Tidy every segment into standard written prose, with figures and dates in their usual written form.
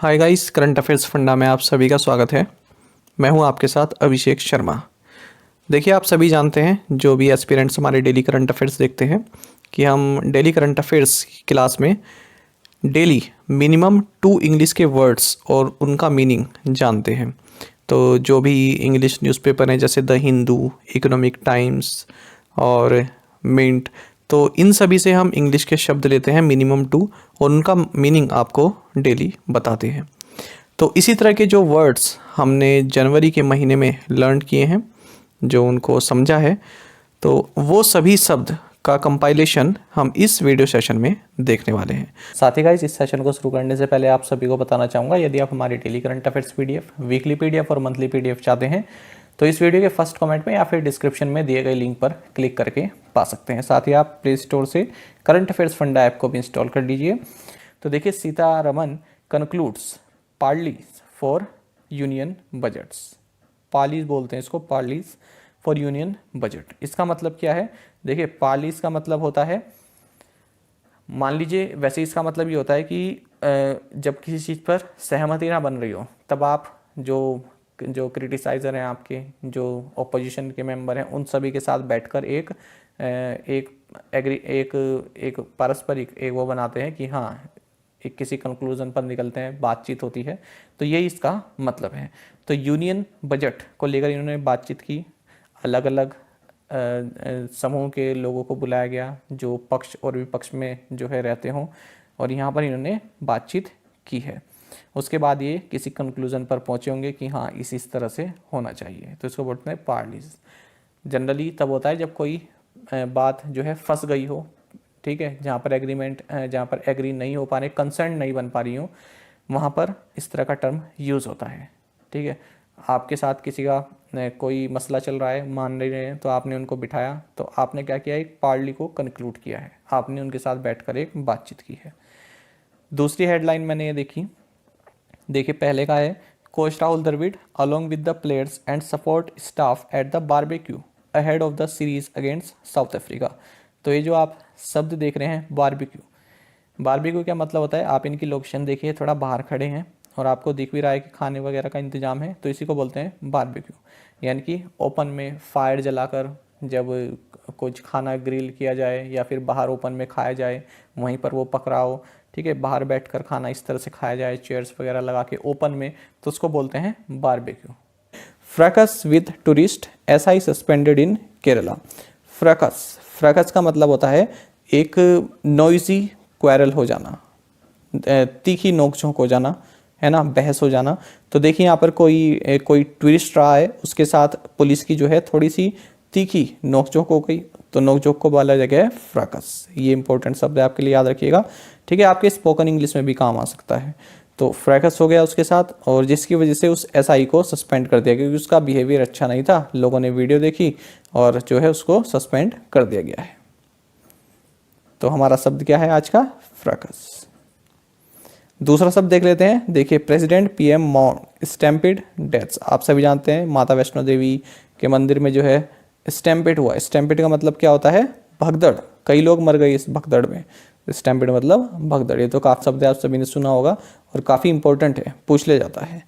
Hi guys, current affairs फंडा में आप सभी का स्वागत है। मैं हूं आपके साथ अभिषेक शर्मा। देखिए, आप सभी जानते हैं, जो भी एस्पिरेंट्स हमारे डेली करंट अफेयर्स देखते हैं, कि हम डेली करंट अफेयर्स की क्लास में डेली मिनिमम 2 इंग्लिश के वर्ड्स और उनका मीनिंग जानते हैं। तो जो भी इंग्लिश न्यूज़पेपर हैं जैसे द हिंदू, इकोनॉमिक टाइम्स और मिंट, तो इन सभी से हम इंग्लिश के शब्द लेते हैं मिनिमम 2 और उनका मीनिंग आपको डेली बताते हैं। तो इसी तरह के जो वर्ड्स हमने जनवरी के महीने में लर्न किए हैं, जो उनको समझा है, तो वो सभी शब्द का कंपाइलेशन हम इस वीडियो सेशन में देखने वाले हैं। साथ ही गाइस, इस सेशन को शुरू करने से पहले आप सभी को बताना चाहूँगा, यदि आप हमारी daily current affairs PDF, weekly PDF और मंथली पीडीएफ चाहते हैं तो इस वीडियो के फर्स्ट कमेंट में या फिर डिस्क्रिप्शन में दिए गए लिंक पर क्लिक करके पा सकते हैं। साथ ही आप प्ले स्टोर से करंट अफेयर्स फंडा ऐप को भी इंस्टॉल कर लीजिए। तो देखिए, Sitharaman concludes parleys for union budgets. Parleys बोलते हैं इसको, पार्लीज फॉर यूनियन बजट। इसका मतलब क्या है? देखिए, पार्लीज का मतलब होता है, मान लीजिए, वैसे इसका मतलब ये होता है कि जब किसी चीज़ पर सहमति ना बन रही हो, तब आप जो क्रिटिसाइज़र हैं, आपके जो ऑपोजिशन के मेंबर हैं, उन सभी के साथ बैठकर एक पारस्परिक एक वो बनाते हैं कि हाँ, एक किसी कंक्लूजन पर निकलते हैं, बातचीत होती है। तो यही इसका मतलब है। तो यूनियन बजट को लेकर इन्होंने बातचीत की, अलग अलग समूह के लोगों को बुलाया गया जो पक्ष और विपक्ष में जो है रहते हों, और यहाँ पर इन्होंने बातचीत की है। उसके बाद ये किसी कंक्लूजन पर पहुँचे होंगे कि हाँ, इस तरह से होना चाहिए। तो इसको बोलते हैं पार्लीज। जनरली तब होता है जब कोई बात जो है फंस गई हो, ठीक है, जहाँ पर एग्री नहीं हो पा रहे, कंसर्न नहीं बन पा रही हो, वहाँ पर इस तरह का टर्म यूज़ होता है। ठीक है, आपके साथ किसी का कोई मसला चल रहा है, मान नहीं रहे हैं, तो आपने उनको बिठाया, तो आपने क्या किया, एक पार्ली को कंक्लूड किया है, आपने उनके साथ बैठकर एक बातचीत की है। दूसरी हेडलाइन मैंने ये देखी, देखिए, पहले का है, coach Rahul Dravid along with the players and support staff at the barbecue ahead of the series against South Africa. तो ये जो आप शब्द देख रहे हैं, बारबेक्यू, बारबेक्यू क्या मतलब होता है? आप इनकी लोकेशन देखिए, थोड़ा बाहर खड़े हैं और आपको दिख भी रहा है कि खाने वगैरह का इंतजाम है, तो इसी को बोलते हैं बारबेक्यू। यानी कि ओपन में फायर जलाकर जब कुछ खाना ग्रिल किया जाए या फिर बाहर ओपन में खाया जाए, वहीं पर वो पक रहा हो, ठीक है, बाहर बैठकर खाना इस तरह से खाया जाए, चेयर्स वगैरह लगा के ओपन में, तो उसको बोलते हैं barbecue. Fracas with tourist SI suspended in Kerala. Fracas का मतलब होता है एक नॉइजी क्वेरल हो जाना, तीखी नोकझोंक हो जाना, है ना, बहस हो जाना। तो देखिए, यहाँ पर कोई टूरिस्ट रहा है, उसके साथ पुलिस की जो है थोड़ी सी तीखी नोकझोंक हो गई, तो नोकझोंक को बोला जाएगा फ्रैकस। ये इंपॉर्टेंट शब्द है, आपके लिए याद रखिएगा। ठीक है, आपके स्पोकन इंग्लिश में भी काम आ सकता है। तो फ्रैकस हो गया उसके साथ, और जिसकी वजह से उस एसआई को सस्पेंड कर दिया, क्योंकि उसका बिहेवियर अच्छा नहीं था। लोगों ने वीडियो देखी और जो है उसको सस्पेंड कर दिया गया है। तो हमारा शब्द क्या है आज का? फ्रैकस। दूसरा शब्द देख लेते हैं। देखिए, president PM mount stampede deaths. आप सभी जानते हैं, माता वैष्णो देवी के मंदिर में जो है स्टैम्पेड हुआ। स्टैम्पेड का मतलब क्या होता है? भगदड़। कई लोग मर गए इस भगदड़ में। स्टैम्पेड मतलब भगदड़। ये तो काफ़ी शब्द आप सभी ने सुना होगा और काफ़ी इंपॉर्टेंट है, पूछ ले जाता है।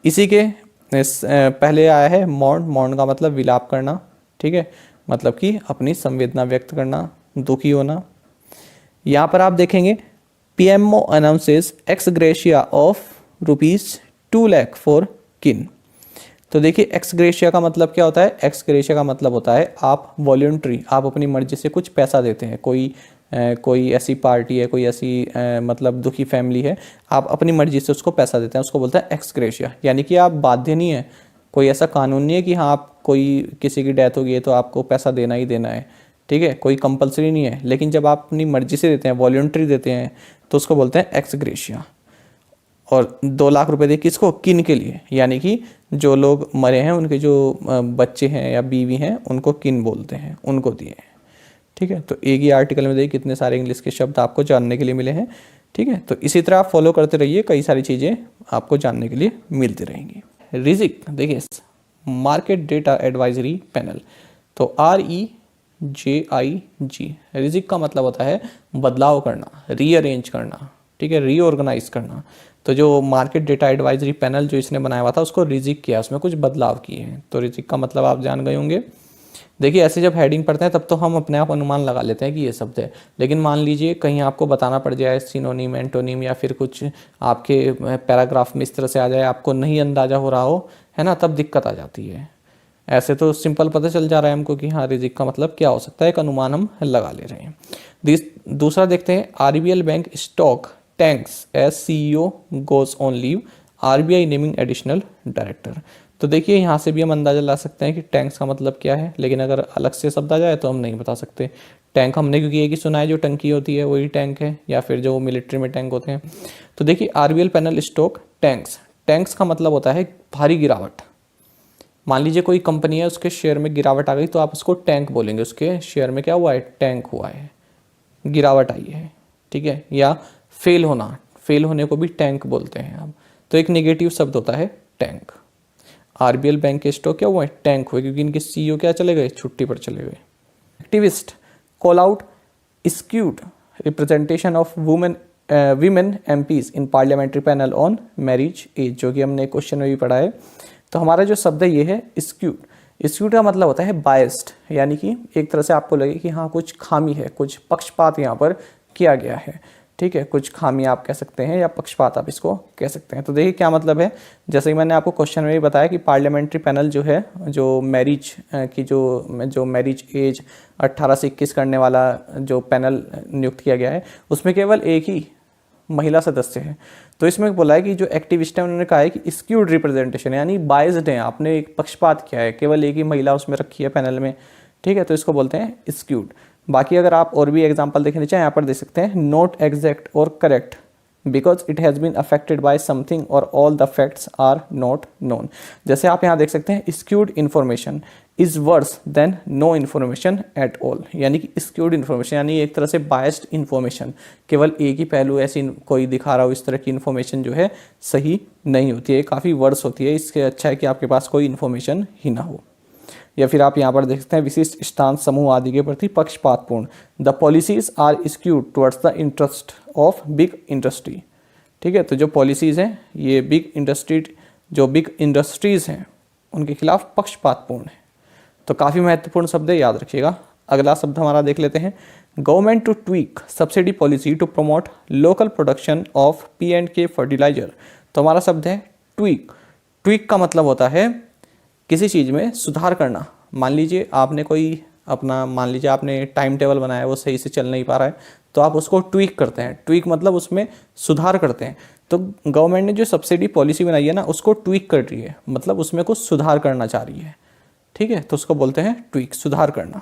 इसी के पहले आया है मौन। मौन का मतलब विलाप करना, ठीक है, मतलब कि अपनी संवेदना व्यक्त करना, दुखी होना। यहाँ पर आप देखेंगे, PMO announces x gratia of ₹2 lakh for किन। तो देखिए, एक्स ग्रेशिया का मतलब क्या होता है? एक्स ग्रेशिया का मतलब होता है आप वॉलंटरी, आप अपनी मर्जी से कुछ पैसा देते हैं। कोई ऐसी पार्टी है, कोई ऐसी मतलब दुखी फैमिली है, आप अपनी मर्जी से उसको पैसा देते हैं, उसको बोलते हैं एक्स ग्रेशिया। यानी कि आप बाध्य नहीं है, कोई ऐसा कानून नहीं है कि हाँ, आप किसी की डेथ हो गई है तो आपको पैसा देना ही देना है, ठीक है, कोई कंपलसरी नहीं है। लेकिन जब आप अपनी मर्जी से देते हैं, वॉलंटरी देते हैं, तो उसको बोलते हैं एक्स ग्रेशिया। और 2 लाख रुपए दे किसको? किन के लिए, यानी कि जो लोग मरे हैं, उनके जो बच्चे हैं या बीवी हैं, उनको किन बोलते हैं, उनको दिए हैं। ठीक है, तो एक ही आर्टिकल में देखिए कितने सारे इंग्लिश के शब्द आपको जानने के लिए मिले हैं। ठीक है, तो इसी तरह आप फॉलो करते रहिए, कई सारी चीज़ें आपको जानने के लिए मिलती रहेंगी। रिजिक, देखिए, मार्केट डेटा एडवाइजरी पैनल। तो REJIG, रिजिक का मतलब होता है बदलाव करना, रीअरेंज करना, ठीक है, रीऑर्गेनाइज करना। तो जो मार्केट डेटा एडवाइजरी पैनल जो इसने बनाया हुआ था उसको रिजिक किया, उसमें कुछ बदलाव किए हैं। तो रिजिक का मतलब आप जान गए होंगे। देखिए ऐसे जब हेडिंग पढ़ते हैं तब तो हम अपने आप अनुमान लगा लेते हैं कि ये शब्द है, लेकिन मान लीजिए कहीं आपको बताना पड़ जाए सिनोनिम, एंटोनिम या फिर कुछ आपके पैराग्राफ में इस तरह से आ जाए, आपको नहीं अंदाजा हो रहा हो, है ना, तब दिक्कत आ जाती है। ऐसे तो सिंपल पता चल जा रहा है हमको कि हाँ रिजिक का मतलब क्या हो सकता है, एक अनुमान हम लगा ले रहे हैं। दूसरा देखते हैं, RBL bank stock tanks as CEO goes on leave, RBI naming additional director. तो देखिए यहाँ से भी हम अंदाजा ला सकते हैं कि टैंक्स का मतलब क्या है, लेकिन अगर अलग से शब्द आ जाए तो हम नहीं बता सकते। टैंक हमने क्योंकि एक ही सुना है, जो टंकी होती है वही टैंक है, या फिर जो मिलिट्री में टैंक होते हैं। तो देखिए RBL panel stock tanks, tanks का मतलब होता है भारी गिरावट। मान लीजिए कोई कंपनी है, उसके शेयर में गिरावट आ गई तो आप उसको टैंक बोलेंगे, उसके शेयर में क्या हुआ है, टैंक हुआ है, गिरावट आई है, ठीक है। या फेल होना, फेल होने को भी टैंक बोलते हैं आप। तो एक नेगेटिव शब्द होता है टैंक। आरबीएल बैंक के स्टॉक क्या हुआ है, टैंक हुए, क्योंकि इनके सीईओ क्या चले गए, छुट्टी पर चले गए। Activist call out skewed representation of women MPs in parliamentary panel on marriage age, जो कि हमने क्वेश्चन में भी पढ़ा है। तो हमारा जो शब्द है ये है स्क्यूड। स्क्यूड का मतलब होता है बायस्ड, यानी कि एक तरह से आपको लगे कि हाँ कुछ खामी है, कुछ पक्षपात यहाँ पर किया गया है, ठीक है, कुछ खामी आप कह सकते हैं या पक्षपात आप इसको कह सकते हैं। तो देखिए क्या मतलब है, जैसे कि मैंने आपको क्वेश्चन में भी बताया कि पार्लियामेंट्री पैनल जो है, जो मैरिज की जो मैरिज एज 18 से 21 करने वाला जो पैनल नियुक्त किया गया है, उसमें केवल एक ही महिला सदस्य है। तो इसमें बोला है कि जो एक्टिविस्ट है उन्होंने कहा है कि स्क्यूड रिप्रेजेंटेशन, यानी बायस्ड है, आपने एक पक्षपात किया है, केवल एक ही महिला उसमें रखी है पैनल में, ठीक है, तो इसको बोलते हैं स्क्यूड। बाकी अगर आप और भी एग्जांपल देखने चाहें, यहाँ पर देख सकते हैं, नॉट एग्जैक्ट और correct because it has been affected by something और all the facts are not known. जैसे आप यहाँ देख सकते हैं, skewed information is worse than no information at all, यानी कि स्क्यूड इन्फॉर्मेशन यानी एक तरह से बायस्ड इन्फॉर्मेशन, केवल एक ही पहलू ऐसी कोई दिखा रहा हो, इस तरह की इन्फॉर्मेशन जो है सही नहीं होती है, काफ़ी वर्स होती है। इसके अच्छा है कि आपके पास कोई इन्फॉर्मेशन ही ना हो। या फिर आप यहाँ पर देख सकते हैं, विशिष्ट स्थान समूह आदि के प्रति पक्षपातपूर्ण, the policies are skewed towards the interest of big industry, ठीक है। तो जो पॉलिसीज़ हैं ये बिग इंडस्ट्रीज़ हैं उनके खिलाफ पक्षपातपूर्ण है। तो काफ़ी महत्वपूर्ण शब्द है, याद रखिएगा। अगला शब्द हमारा देख लेते हैं, government to tweak subsidy policy to promote local production of P&K fertiliser. तो हमारा शब्द है ट्वीक। ट्वीक का मतलब होता है किसी चीज़ में सुधार करना। मान लीजिए आपने टाइम टेबल बनाया, वो सही से चल नहीं पा रहा है, तो आप उसको ट्वीक करते हैं। ट्वीक मतलब उसमें सुधार करते हैं। तो गवर्नमेंट ने जो सब्सिडी पॉलिसी बनाई है ना, उसको ट्वीक कर रही है, मतलब उसमें कुछ सुधार करना चाह रही है, ठीक है, तो उसको बोलते हैं ट्वीक, सुधार करना।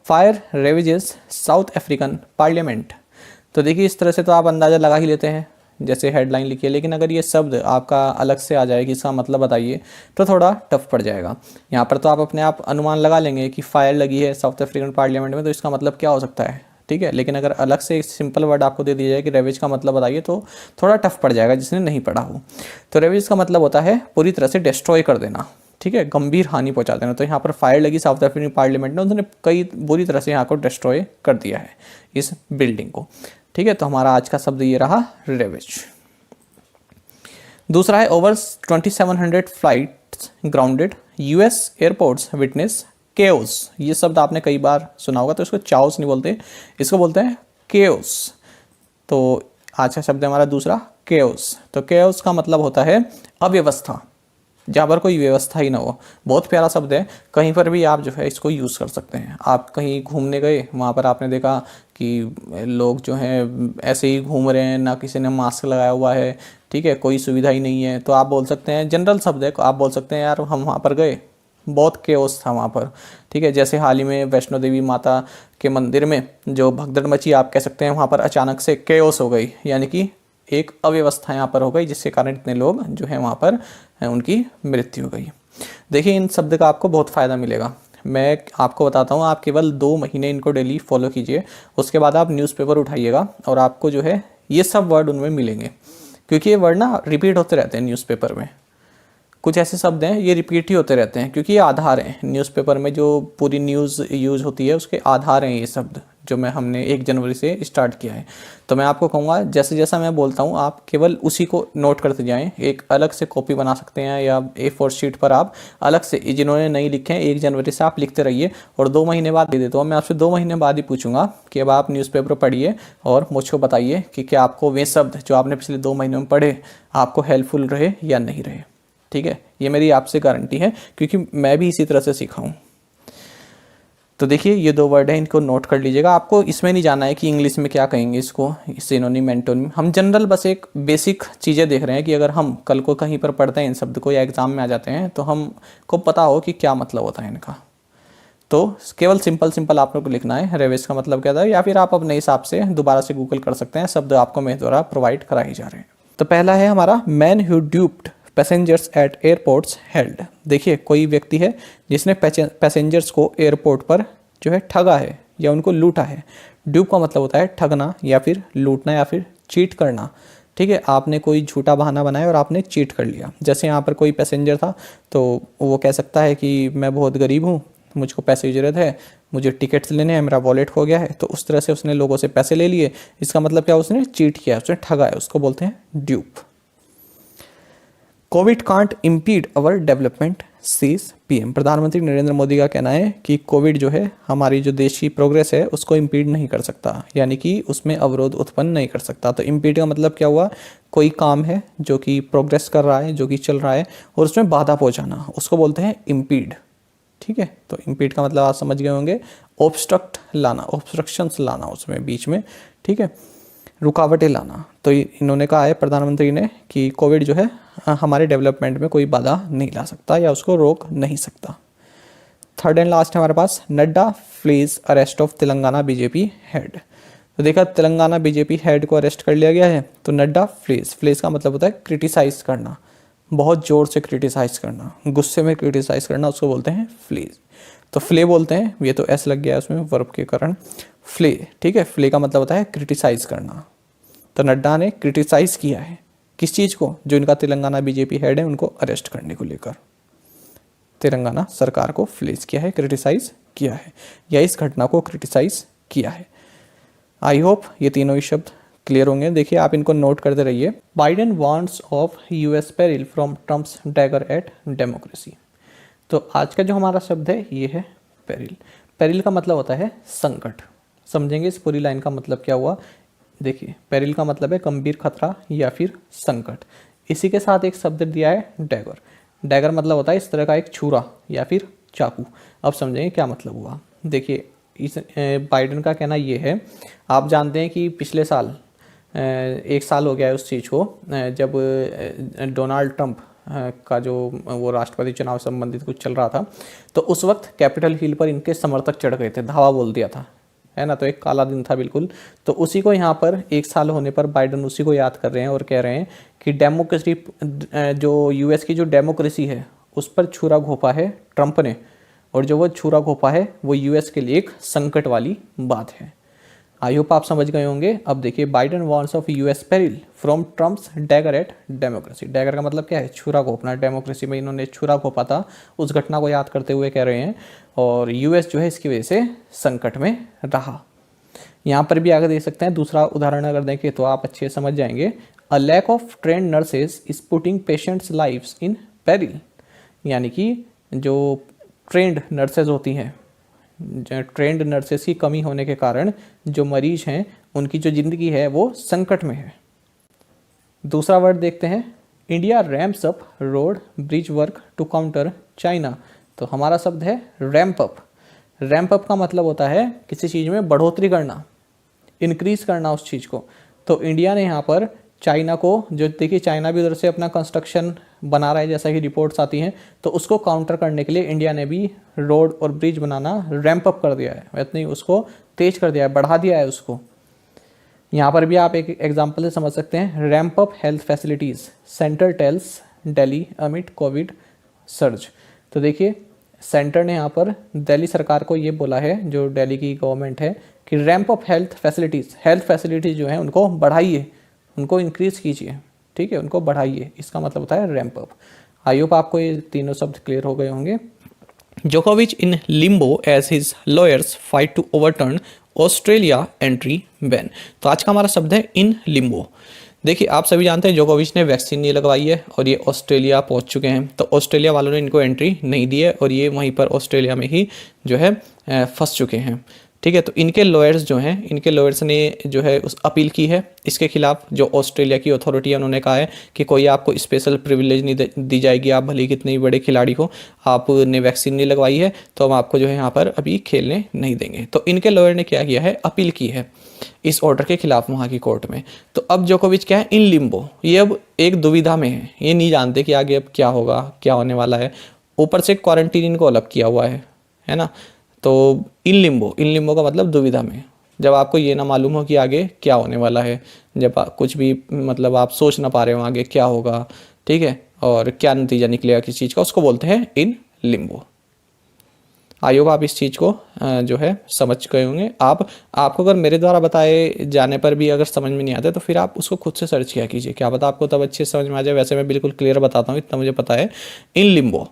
Fire ravages South African parliament. तो देखिए इस तरह से तो आप अंदाज़ा लगा ही लेते हैं, जैसे हेडलाइन लिखी है, लेकिन अगर ये शब्द आपका अलग से आ जाए कि इसका मतलब बताइए, तो थोड़ा टफ पड़ जाएगा। यहाँ पर तो आप अपने आप अनुमान लगा लेंगे कि फायर लगी है साउथ अफ्रीकन पार्लियामेंट में, तो इसका मतलब क्या हो सकता है, ठीक है। लेकिन अगर अलग से सिंपल वर्ड आपको दे दिया जाए कि रेवेज का मतलब बताइए, तो थोड़ा टफ पड़ जाएगा जिसने नहीं पढ़ा हो। तो रेवेज का मतलब होता है पूरी तरह से डिस्ट्रॉय कर देना, ठीक है, गंभीर हानि पहुंचा देना। तो यहाँ पर फायर लगी साउथ अफ्रीकन पार्लियामेंट में, उन्होंने कई बुरी तरह से यहाँ को डिस्ट्रॉय कर दिया है, इस बिल्डिंग को, ठीक है। तो हमारा आज का शब्द ये रहा, रेवेज। दूसरा है, over 2700 flights grounded, US airports witness chaos. ये शब्द आपने कई बार सुना होगा, तो इसको चाओस नहीं बोलते, इसको बोलते हैं केओस। तो आज का शब्द है हमारा दूसरा, केओस। तो केओस का मतलब होता है अव्यवस्था, जहाँ पर कोई व्यवस्था ही ना हो। बहुत प्यारा शब्द है, कहीं पर भी आप जो है इसको यूज़ कर सकते हैं। आप कहीं घूमने गए, वहाँ पर आपने देखा कि लोग जो हैं ऐसे ही घूम रहे हैं, ना किसी ने मास्क लगाया हुआ है, ठीक है, कोई सुविधा ही नहीं है, तो आप बोल सकते हैं, जनरल शब्द है, आप बोल सकते हैं यार हम वहाँ पर गए, बहुत केओस था वहाँ पर, ठीक है। जैसे हाल ही में वैष्णो देवी माता के मंदिर में जो भगदड़ मची, आप कह सकते हैं वहाँ पर अचानक से केओस हो गई, यानी कि एक अव्यवस्था यहाँ पर हो गई, जिसके कारण इतने लोग जो है वहाँ पर उनकी मृत्यु हो गई। देखिए इन शब्द का आपको बहुत फ़ायदा मिलेगा। मैं आपको बताता हूँ, आप केवल 2 महीने इनको डेली फॉलो कीजिए, उसके बाद आप न्यूज़पेपर उठाइएगा और आपको जो है ये सब वर्ड उनमें मिलेंगे, क्योंकि ये वर्ड ना रिपीट होते रहते हैं न्यूज़पेपर में। कुछ ऐसे शब्द हैं ये रिपीट ही होते रहते हैं, क्योंकि ये आधार हैं न्यूज़पेपर में, जो पूरी न्यूज़ यूज होती है उसके आधार हैं ये शब्द, जो हमने 1 जनवरी से स्टार्ट किया है। तो मैं आपको कहूँगा जैसे जैसा मैं बोलता हूँ आप केवल उसी को नोट करते जाएं। एक अलग से कॉपी बना सकते हैं या A4 शीट पर आप अलग से जिन्होंने नहीं लिखे हैं 1 जनवरी से आप लिखते रहिए और 2 महीने बाद दे देता हूँ। मैं आपसे 2 महीने बाद ही पूछूंगा कि अब आप न्यूज़पेपर पढ़िए और मुझको बताइए कि क्या आपको वे शब्द जो आपने पिछले 2 महीनों में पढ़े आपको हेल्पफुल रहे या नहीं रहे। ठीक है, ये मेरी आपसे गारंटी है क्योंकि मैं भी इसी तरह से सीखा हूँ। तो देखिए ये 2 वर्ड हैं, इनको नोट कर लीजिएगा। आपको इसमें नहीं जाना है कि इंग्लिश में क्या कहेंगे इसको, सिनोनिम एंटोनिम। हम जनरल बस एक बेसिक चीज़ें देख रहे हैं कि अगर हम कल को कहीं पर पढ़ते हैं इन शब्द को या एग्जाम में आ जाते हैं तो हमको पता हो कि क्या मतलब होता है इनका। तो केवल सिंपल आप लोग को लिखना है रेवेज का मतलब क्या था, या फिर आप अपने हिसाब से दोबारा से गूगल कर सकते हैं, शब्द आपको मेरे द्वारा प्रोवाइड कराए जा रहे हैं। तो पहला है हमारा man who ड्यूप्ड passengers at airports held. देखिए कोई व्यक्ति है जिसने पैसेंजर्स को एयरपोर्ट पर जो है ठगा है या उनको लूटा है। ड्यूप का मतलब होता है ठगना या फिर लूटना या फिर चीट करना। ठीक है, आपने कोई झूठा बहाना बनाया और आपने चीट कर लिया। जैसे यहाँ पर कोई पैसेंजर था तो वो कह सकता है कि मैं बहुत गरीब हूँ, मुझको पैसे की ज़रूरत है, मुझे टिकट्स लेने हैं, मेरा वॉलेट खो गया है। तो उस तरह से उसने लोगों से पैसे ले लिए। इसका मतलब क्या, उसने चीट किया, उसने ठगा है, उसको बोलते हैं dupe. COVID can't impede our development says PM. प्रधानमंत्री नरेंद्र मोदी का कहना है कि कोविड जो है हमारी जो देश की प्रोग्रेस है उसको इम्पीड नहीं कर सकता, यानी कि उसमें अवरोध उत्पन्न नहीं कर सकता। तो इम्पीड का मतलब क्या हुआ, कोई काम है जो कि प्रोग्रेस कर रहा है, जो कि चल रहा है और उसमें बाधा पहुंचाना, उसको बोलते हैं इम्पीड। ठीक है, तो इम्पीड का मतलब आप समझ गए होंगे, ऑब्स्ट्रक्ट लाना, ऑब्स्ट्रक्शंस लाना उसमें बीच में। ठीक है, रुकावटें लाना। तो इन्होंने कहा है प्रधानमंत्री ने कि कोविड जो है हमारे डेवलपमेंट में कोई बाधा नहीं ला सकता या उसको रोक नहीं सकता। थर्ड एंड लास्ट है हमारे पास, Nadda flays arrest of Telangana BJP head. तो देखा तेलंगाना बीजेपी हेड को अरेस्ट कर लिया गया है। तो नड्डा फ्लीज का मतलब होता है क्रिटिसाइज करना, बहुत जोर से क्रिटिसाइज करना, गुस्से में क्रिटिसाइज करना, उसको बोलते हैं फ्लीज। तो फ्ले बोलते हैं, ये तो एस लग गया है उसमें वर्ब के कारण, फ्ले। ठीक है, फ्ले का मतलब होता है क्रिटिसाइज करना। तो नड्डा ने क्रिटिसाइज किया है किस चीज़ को, जो इनका तेलंगाना बीजेपी हेड है उनको अरेस्ट करने को लेकर तेलंगाना सरकार को फ्लेज किया है, क्रिटिसाइज किया है या इस घटना को क्रिटिसाइज किया है। आई होप ये तीनों ही शब्द क्लियर होंगे। देखिए आप इनको नोट करते रहिए। Biden warns of US peril from Trump's dagger at democracy. तो आज का जो हमारा शब्द है ये है पेरिल। पेरिल का मतलब होता है संकट। समझेंगे इस पूरी लाइन का मतलब क्या हुआ। देखिए पेरिल का मतलब है गंभीर खतरा या फिर संकट। इसी के साथ एक शब्द दिया है डैगर। डैगर मतलब होता है इस तरह का एक छुरा या फिर चाकू। अब समझेंगे क्या मतलब हुआ। देखिए इस बाइडेन का कहना ये है, आप जानते हैं कि पिछले साल 1 साल हो गया है उस चीज़ को, जब डोनाल्ड ट्रंप का जो वो राष्ट्रपति चुनाव संबंधित कुछ चल रहा था, तो उस वक्त कैपिटल हिल पर इनके समर्थक चढ़ गए थे, धावा बोल दिया था, है ना। तो एक काला दिन था बिल्कुल। तो उसी को यहाँ पर 1 साल होने पर बाइडेन उसी को याद कर रहे हैं और कह रहे हैं कि डेमोक्रेसी, जो यूएस की जो डेमोक्रेसी है उस पर छुरा घोंपा है ट्रंप ने, और जो वो छुरा घोंपा है वो यूएस के लिए एक संकट वाली बात है। आई होप आप समझ गए होंगे। अब देखिए Biden warns of US peril from Trump's dagger at democracy. Dagger का मतलब क्या है, छुरा घोंपना। डेमोक्रेसी में इन्होंने छुरा घोंपा था, उस घटना को याद करते हुए कह रहे हैं, और यूएस जो है इसकी वजह से संकट में रहा। यहाँ पर भी आगे देख सकते हैं, दूसरा उदाहरण अगर देखें तो आप अच्छे समझ जाएंगे। A lack of trained nurses is putting patients' lives in peril. यानी कि जो ट्रेंड नर्सेज होती हैं, ट्रेंड नर्सेस की कमी होने के कारण जो मरीज हैं उनकी जो ज़िंदगी है वो संकट में है। दूसरा वर्ड देखते हैं, India ramps up road bridge work to counter China. तो हमारा शब्द है रैम्प अप। रैम्प अप का मतलब होता है किसी चीज़ में बढ़ोतरी करना, इंक्रीज करना उस चीज़ को। तो इंडिया ने यहाँ पर चाइना को, जो देखिए चाइना भी उधर से अपना कंस्ट्रक्शन बना रहा है जैसा कि रिपोर्ट्स आती हैं, तो उसको काउंटर करने के लिए इंडिया ने भी रोड और ब्रिज बनाना रैंप अप कर दिया है, इतनी उसको तेज कर दिया है, बढ़ा दिया है उसको। यहाँ पर भी आप एक एग्जांपल से समझ सकते हैं, ramp up health facilities centre tells Delhi amid COVID surge. तो देखिए सेंटर ने यहाँ पर दिल्ली सरकार को ये बोला है, जो दिल्ली की गवर्नमेंट है, कि रैंप अप हेल्थ फैसिलिटीज़ जो हैं उनको बढ़ाइए, उनको इंक्रीज कीजिए, ठीक है, उनको बढ़ाइए। इसका मतलब होता है रैंप अप। आई होप आपको ये तीनों शब्द क्लियर हो गए होंगे। Djokovic in limbo as his lawyers fight to overturn Australia entry ban. तो आज का हमारा शब्द है इन लिम्बो। देखिए आप सभी जानते हैं जोकोविच ने वैक्सीन नहीं लगवाई है और ये ऑस्ट्रेलिया पहुंच चुके हैं, तो ऑस्ट्रेलिया वालों ने इनको एंट्री नहीं दी है और ये वहीं पर ऑस्ट्रेलिया में ही जो है फंस चुके हैं। ठीक है, तो इनके लॉयर्स जो हैं, इनके लॉयर्स ने जो है उस अपील की है इसके खिलाफ। जो ऑस्ट्रेलिया की अथॉरिटी है उन्होंने कहा है कि कोई आपको स्पेशल प्रिविलेज नहीं दी जाएगी, आप भले ही कितने बड़े खिलाड़ी हो, आपने वैक्सीन नहीं लगवाई है तो हम आपको जो है यहाँ पर अभी खेलने नहीं देंगे। तो इनके लॉयर ने क्या किया है, अपील की है इस ऑर्डर के खिलाफ वहाँ की कोर्ट में। तो अब जोकोविच क्या है, इन लिम्बो, ये अब एक दुविधा में है, ये नहीं जानते कि आगे अब क्या होगा, क्या होने वाला है। ऊपर से क्वारंटीन इनको अलग किया हुआ है ना। तो इन लिम्बो का मतलब दुविधा में, जब आपको ये ना मालूम हो कि आगे क्या होने वाला है, जब कुछ भी मतलब आप सोच ना पा रहे हो आगे क्या होगा, ठीक है, और क्या नतीजा निकलेगा किसी चीज़ का, उसको बोलते हैं इन लिम्बो। आयोग आप इस चीज़ को जो है समझ गए होंगे। आपको अगर मेरे द्वारा बताए जाने पर भी अगर समझ में नहीं आते तो फिर आप उसको खुद से सर्च किया कीजिए, क्या पता आपको तब अच्छे से समझ में आ जाए। वैसे मैं बिल्कुल क्लियर बताता हूँ, इतना मुझे पता है। इन लिम्बो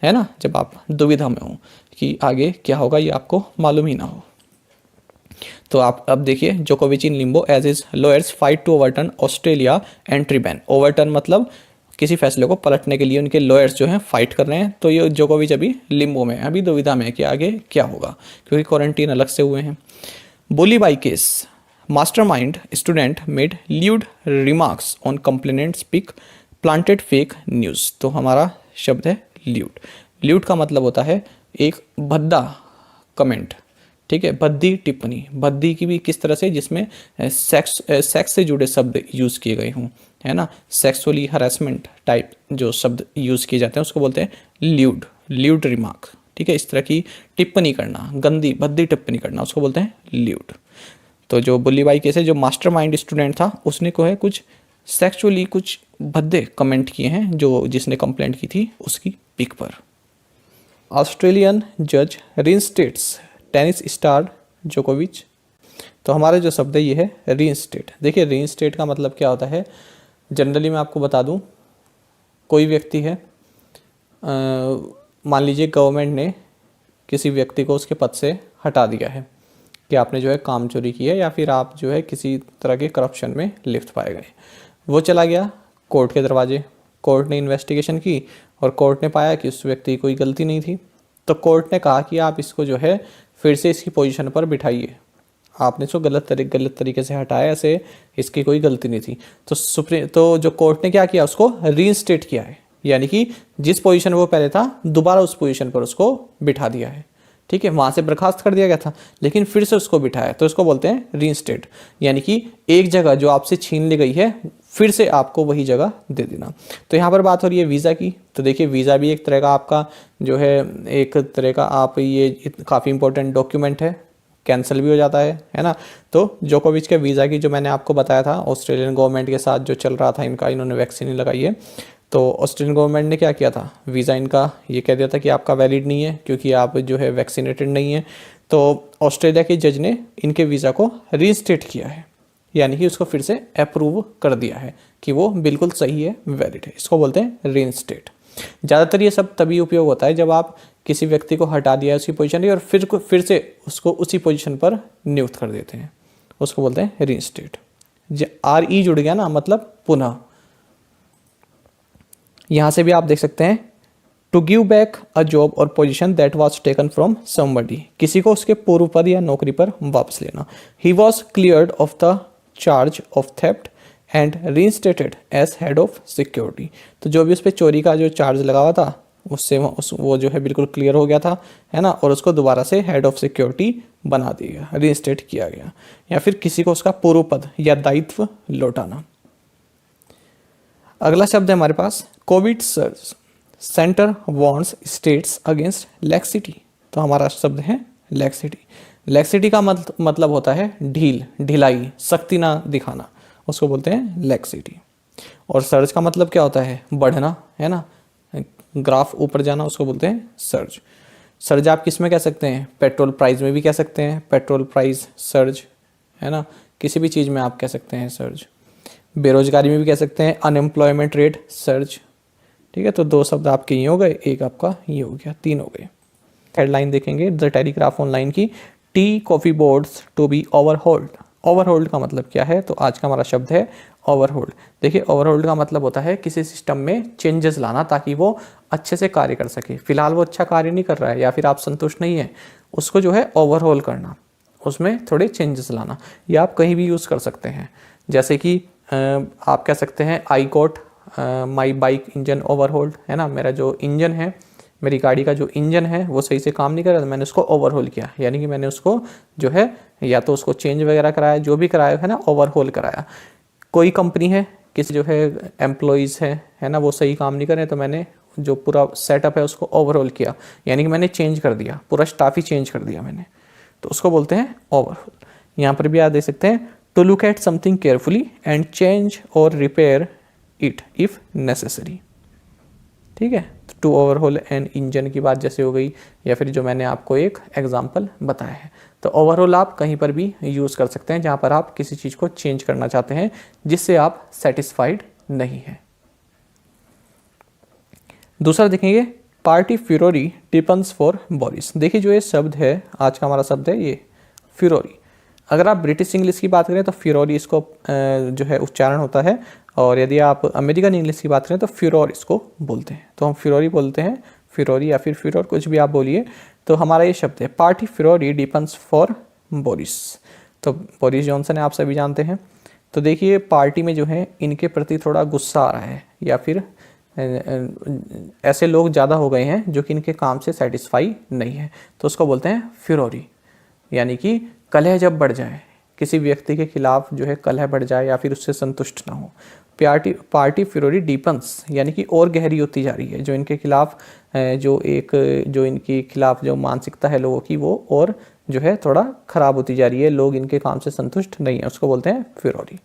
है ना, जब आप दुविधा में हो कि आगे क्या होगा, ये आपको मालूम ही ना हो। तो आप अब देखिए, जोकोविच in limbo as his lawyers fight to overturn Australia entry ban. Overturn मतलब किसी फैसले को पलटने के लिए उनके लॉयर्स जो हैं फाइट कर रहे हैं। तो ये जोकोविच अभी लिम्बो में, अभी दुविधा में है कि आगे क्या होगा, क्योंकि क्वारंटीन अलग से हुए हैं। Bulli Bai case, mastermind student made lewd remarks on complainant speak planted fake news. तो हमारा शब्द है ल्यूड। ल्यूड का मतलब होता है एक भद्दा कमेंट, ठीक है, भद्दी टिप्पणी। भद्दी की भी किस तरह से, जिसमें सेक्स से जुड़े शब्द यूज़ किए गए हों, है ना, सेक्सुअली हरासमेंट टाइप जो शब्द यूज़ किए जाते हैं उसको बोलते हैं ल्यूड रिमार्क। ठीक है, इस तरह की टिप्पणी करना, गंदी भद्दी टिप्पणी करना, उसको बोलते हैं ल्यूड। तो जो बुली बाई केस है, जो मास्टरमाइंड स्टूडेंट था उसने को है कुछ सेक्सुअली कुछ भद्दे कमेंट किए हैं जो जिसने कंप्लेंट की थी उसकी पिक पर। ऑस्ट्रेलियन जज रीइंस्टेट्स टेनिस स्टार जोकोविच। तो हमारा जो शब्द है ये है रीइंस्टेट। देखिए रीइंस्टेट का मतलब क्या होता है, जनरली मैं आपको बता दूं, कोई व्यक्ति है, मान लीजिए गवर्नमेंट ने किसी व्यक्ति को उसके पद से हटा दिया है कि आपने जो है काम चोरी की है या फिर आप जो है किसी तरह के करप्शन में लिप्त पाए गए। वो चला गया कोर्ट के दरवाजे, कोर्ट ने इन्वेस्टिगेशन की और कोर्ट ने पाया कि उस व्यक्ति की कोई गलती नहीं थी। तो कोर्ट ने कहा कि आप इसको जो है फिर से इसकी पोजीशन पर बिठाइए, आपने इसको गलत तरीके से हटाया, ऐसे इसकी कोई गलती नहीं थी। तो जो कोर्ट ने क्या किया, उसको रीइंस्टेट किया है, यानी कि जिस पोजीशन वो पहले था दोबारा उस पोजीशन पर उसको बिठा दिया है। ठीक है, वहाँ से बर्खास्त कर दिया गया था लेकिन फिर से उसको बिठाया, तो इसको बोलते हैं रीइंस्टेट, यानी कि एक जगह जो आपसे छीन ली गई है फिर से आपको वही जगह दे देना। तो यहाँ पर बात हो रही है वीज़ा की। तो देखिए वीज़ा भी एक तरह का आपका जो है, एक तरह का आप ये काफ़ी इंपॉर्टेंट डॉक्यूमेंट है, कैंसिल भी हो जाता है ना। तो जोकोविच के वीज़ा की जो मैंने आपको बताया था, ऑस्ट्रेलियन गवर्नमेंट के साथ जो चल रहा था इनका, इन्होंने वैक्सीन नहीं लगाई है, तो ऑस्ट्रेलियन गवर्नमेंट ने क्या किया था, वीज़ा इनका ये कह दिया था कि आपका वैलिड नहीं है क्योंकि आप जो है वैक्सीनेटेड नहीं है। तो ऑस्ट्रेलिया के जज ने इनके वीज़ा को रीइंस्टेट किया है, यानी कि उसको फिर से अप्रूव कर दिया है कि वो बिल्कुल सही है, वैलिड है। इसको बोलते हैं रीइंस्टेट। ज़्यादातर ये सब तभी उपयोग होता है जब आप किसी व्यक्ति को हटा दिया है उसकी पोजीशन से और फिर से उसको उसी पोजीशन पर नियुक्त कर देते हैं, उसको बोलते हैं रीइंस्टेट। RE जुड़ गया ना, मतलब पुनः। यहाँ से भी आप देख सकते हैं, to give back a job और position that was taken from somebody, किसी को उसके पूर्व पद या नौकरी पर वापस लेना। He was cleared of the charge of theft and reinstated as head of security. तो जो भी उस पर चोरी का जो चार्ज लगा हुआ था उससे वो जो है बिल्कुल क्लियर हो गया था, है ना, और उसको दोबारा से हेड ऑफ सिक्योरिटी बना दिया, रीइंस्टेट किया गया। या फिर किसी को उसका पूर्व पद या दायित्व लौटाना। अगला शब्द है हमारे पास Covid surge, centre warns states against laxity. तो हमारा शब्द है लैक्सिटी। लैक्सिटी का मतलब होता है ढिलाई, सख्ती ना दिखाना, उसको बोलते हैं लैक्सिटी। और सर्ज का मतलब क्या होता है, बढ़ना, है ना, ग्राफ ऊपर जाना, उसको बोलते हैं सर्ज। सर्ज आप किस में कह सकते हैं, पेट्रोल प्राइस में भी कह सकते हैं, पेट्रोल प्राइस सर्ज, है ना, किसी भी चीज़ में आप कह सकते हैं सर्ज। बेरोजगारी में भी कह सकते हैं अनएम्प्लॉयमेंट रेट सर्ज। ठीक है, तो 2 शब्द आपके ये हो गए, एक आपका ये हो गया, 3 हो गए। हेडलाइन देखेंगे द टेलीग्राफ ऑनलाइन की, tea coffee boards to be overhauled. Overhauled का मतलब क्या है? तो आज का हमारा शब्द है ओवरहोल्ड। देखिए ओवरहोल्ड का मतलब होता है किसी सिस्टम में चेंजेस लाना ताकि वो अच्छे से कार्य कर सके। फिलहाल वो अच्छा कार्य नहीं कर रहा है या फिर आप संतुष्ट नहीं है, उसको जो है ओवरहोल करना, उसमें थोड़े चेंजेस लाना। या आप कहीं भी यूज़ कर सकते हैं, जैसे कि आप कह सकते हैं I got my bike engine overhauled, है ना, मेरा जो इंजन है, मेरी गाड़ी का जो इंजन है वो सही से काम नहीं कर रहा था, मैंने उसको ओवरहोल किया, यानी कि मैंने उसको जो है या तो उसको चेंज वगैरह कराया, जो भी कराया है ना, ओवरहोल कराया। कोई कंपनी है, किसी जो है एम्प्लॉयज़ है ना, वो सही काम नहीं कर रहे, तो मैंने जो पूरा सेटअप है उसको ओवरहोल किया, यानी कि मैंने चेंज कर दिया, पूरा स्टाफ ही चेंज कर दिया मैंने, तो उसको बोलते हैं ओवरहोल। यहाँ पर भी आप देख सकते हैं to look at something carefully and change और रिपेयर इट इफ़ नेसेसरी। ठीक है, टू ओवरहोल एन इंजन की बात जैसे हो गई, या फिर जो मैंने आपको एक एग्जांपल बताया है। तो ओवरऑल आप कहीं पर भी यूज़ कर सकते हैं जहाँ पर आप किसी चीज़ को चेंज करना चाहते हैं जिससे आप सेटिस्फाइड नहीं हैं। दूसरा देखेंगे पार्टी फ्यूरोरी डिपेंड्स फॉर बोरिस। देखिए जो ये शब्द है, आज का हमारा शब्द है ये फ्यूरोरी। अगर आप ब्रिटिश इंग्लिश की बात करें तो फ्यूरोरी इसको जो है उच्चारण होता है, और यदि आप अमेरिकन इंग्लिश की बात करें तो फ्यूरोर इसको बोलते हैं। तो हम फ्यूरोरी बोलते हैं, फ्यूरोरी या फिर फ्यूरोर, कुछ भी आप बोलिए। तो हमारा ये शब्द है पार्टी फ्यूरोरी डिपेंड्स फॉर बोरिस। तो बोरिस जॉनसन है, आप सभी जानते हैं। तो देखिए पार्टी में जो है इनके प्रति थोड़ा गुस्सा आ रहा है, या फिर ऐसे लोग ज़्यादा हो गए हैं जो कि इनके काम से सेटिस्फाई नहीं है, तो उसको बोलते हैं फ्यूरोरी। यानी कि कलह जब बढ़ जाए, किसी व्यक्ति के खिलाफ जो है कलह बढ़ जाए या फिर उससे संतुष्ट ना हो, पार्टी फ्यूरोरी डीपन्स, यानी कि और गहरी होती जा रही है। जो इनके खिलाफ जो इनके खिलाफ जो मानसिकता है लोगों की, वो और जो है थोड़ा खराब होती जा रही है, लोग इनके काम से संतुष्ट नहीं है, उसको बोलते हैं फ्यूरोरी।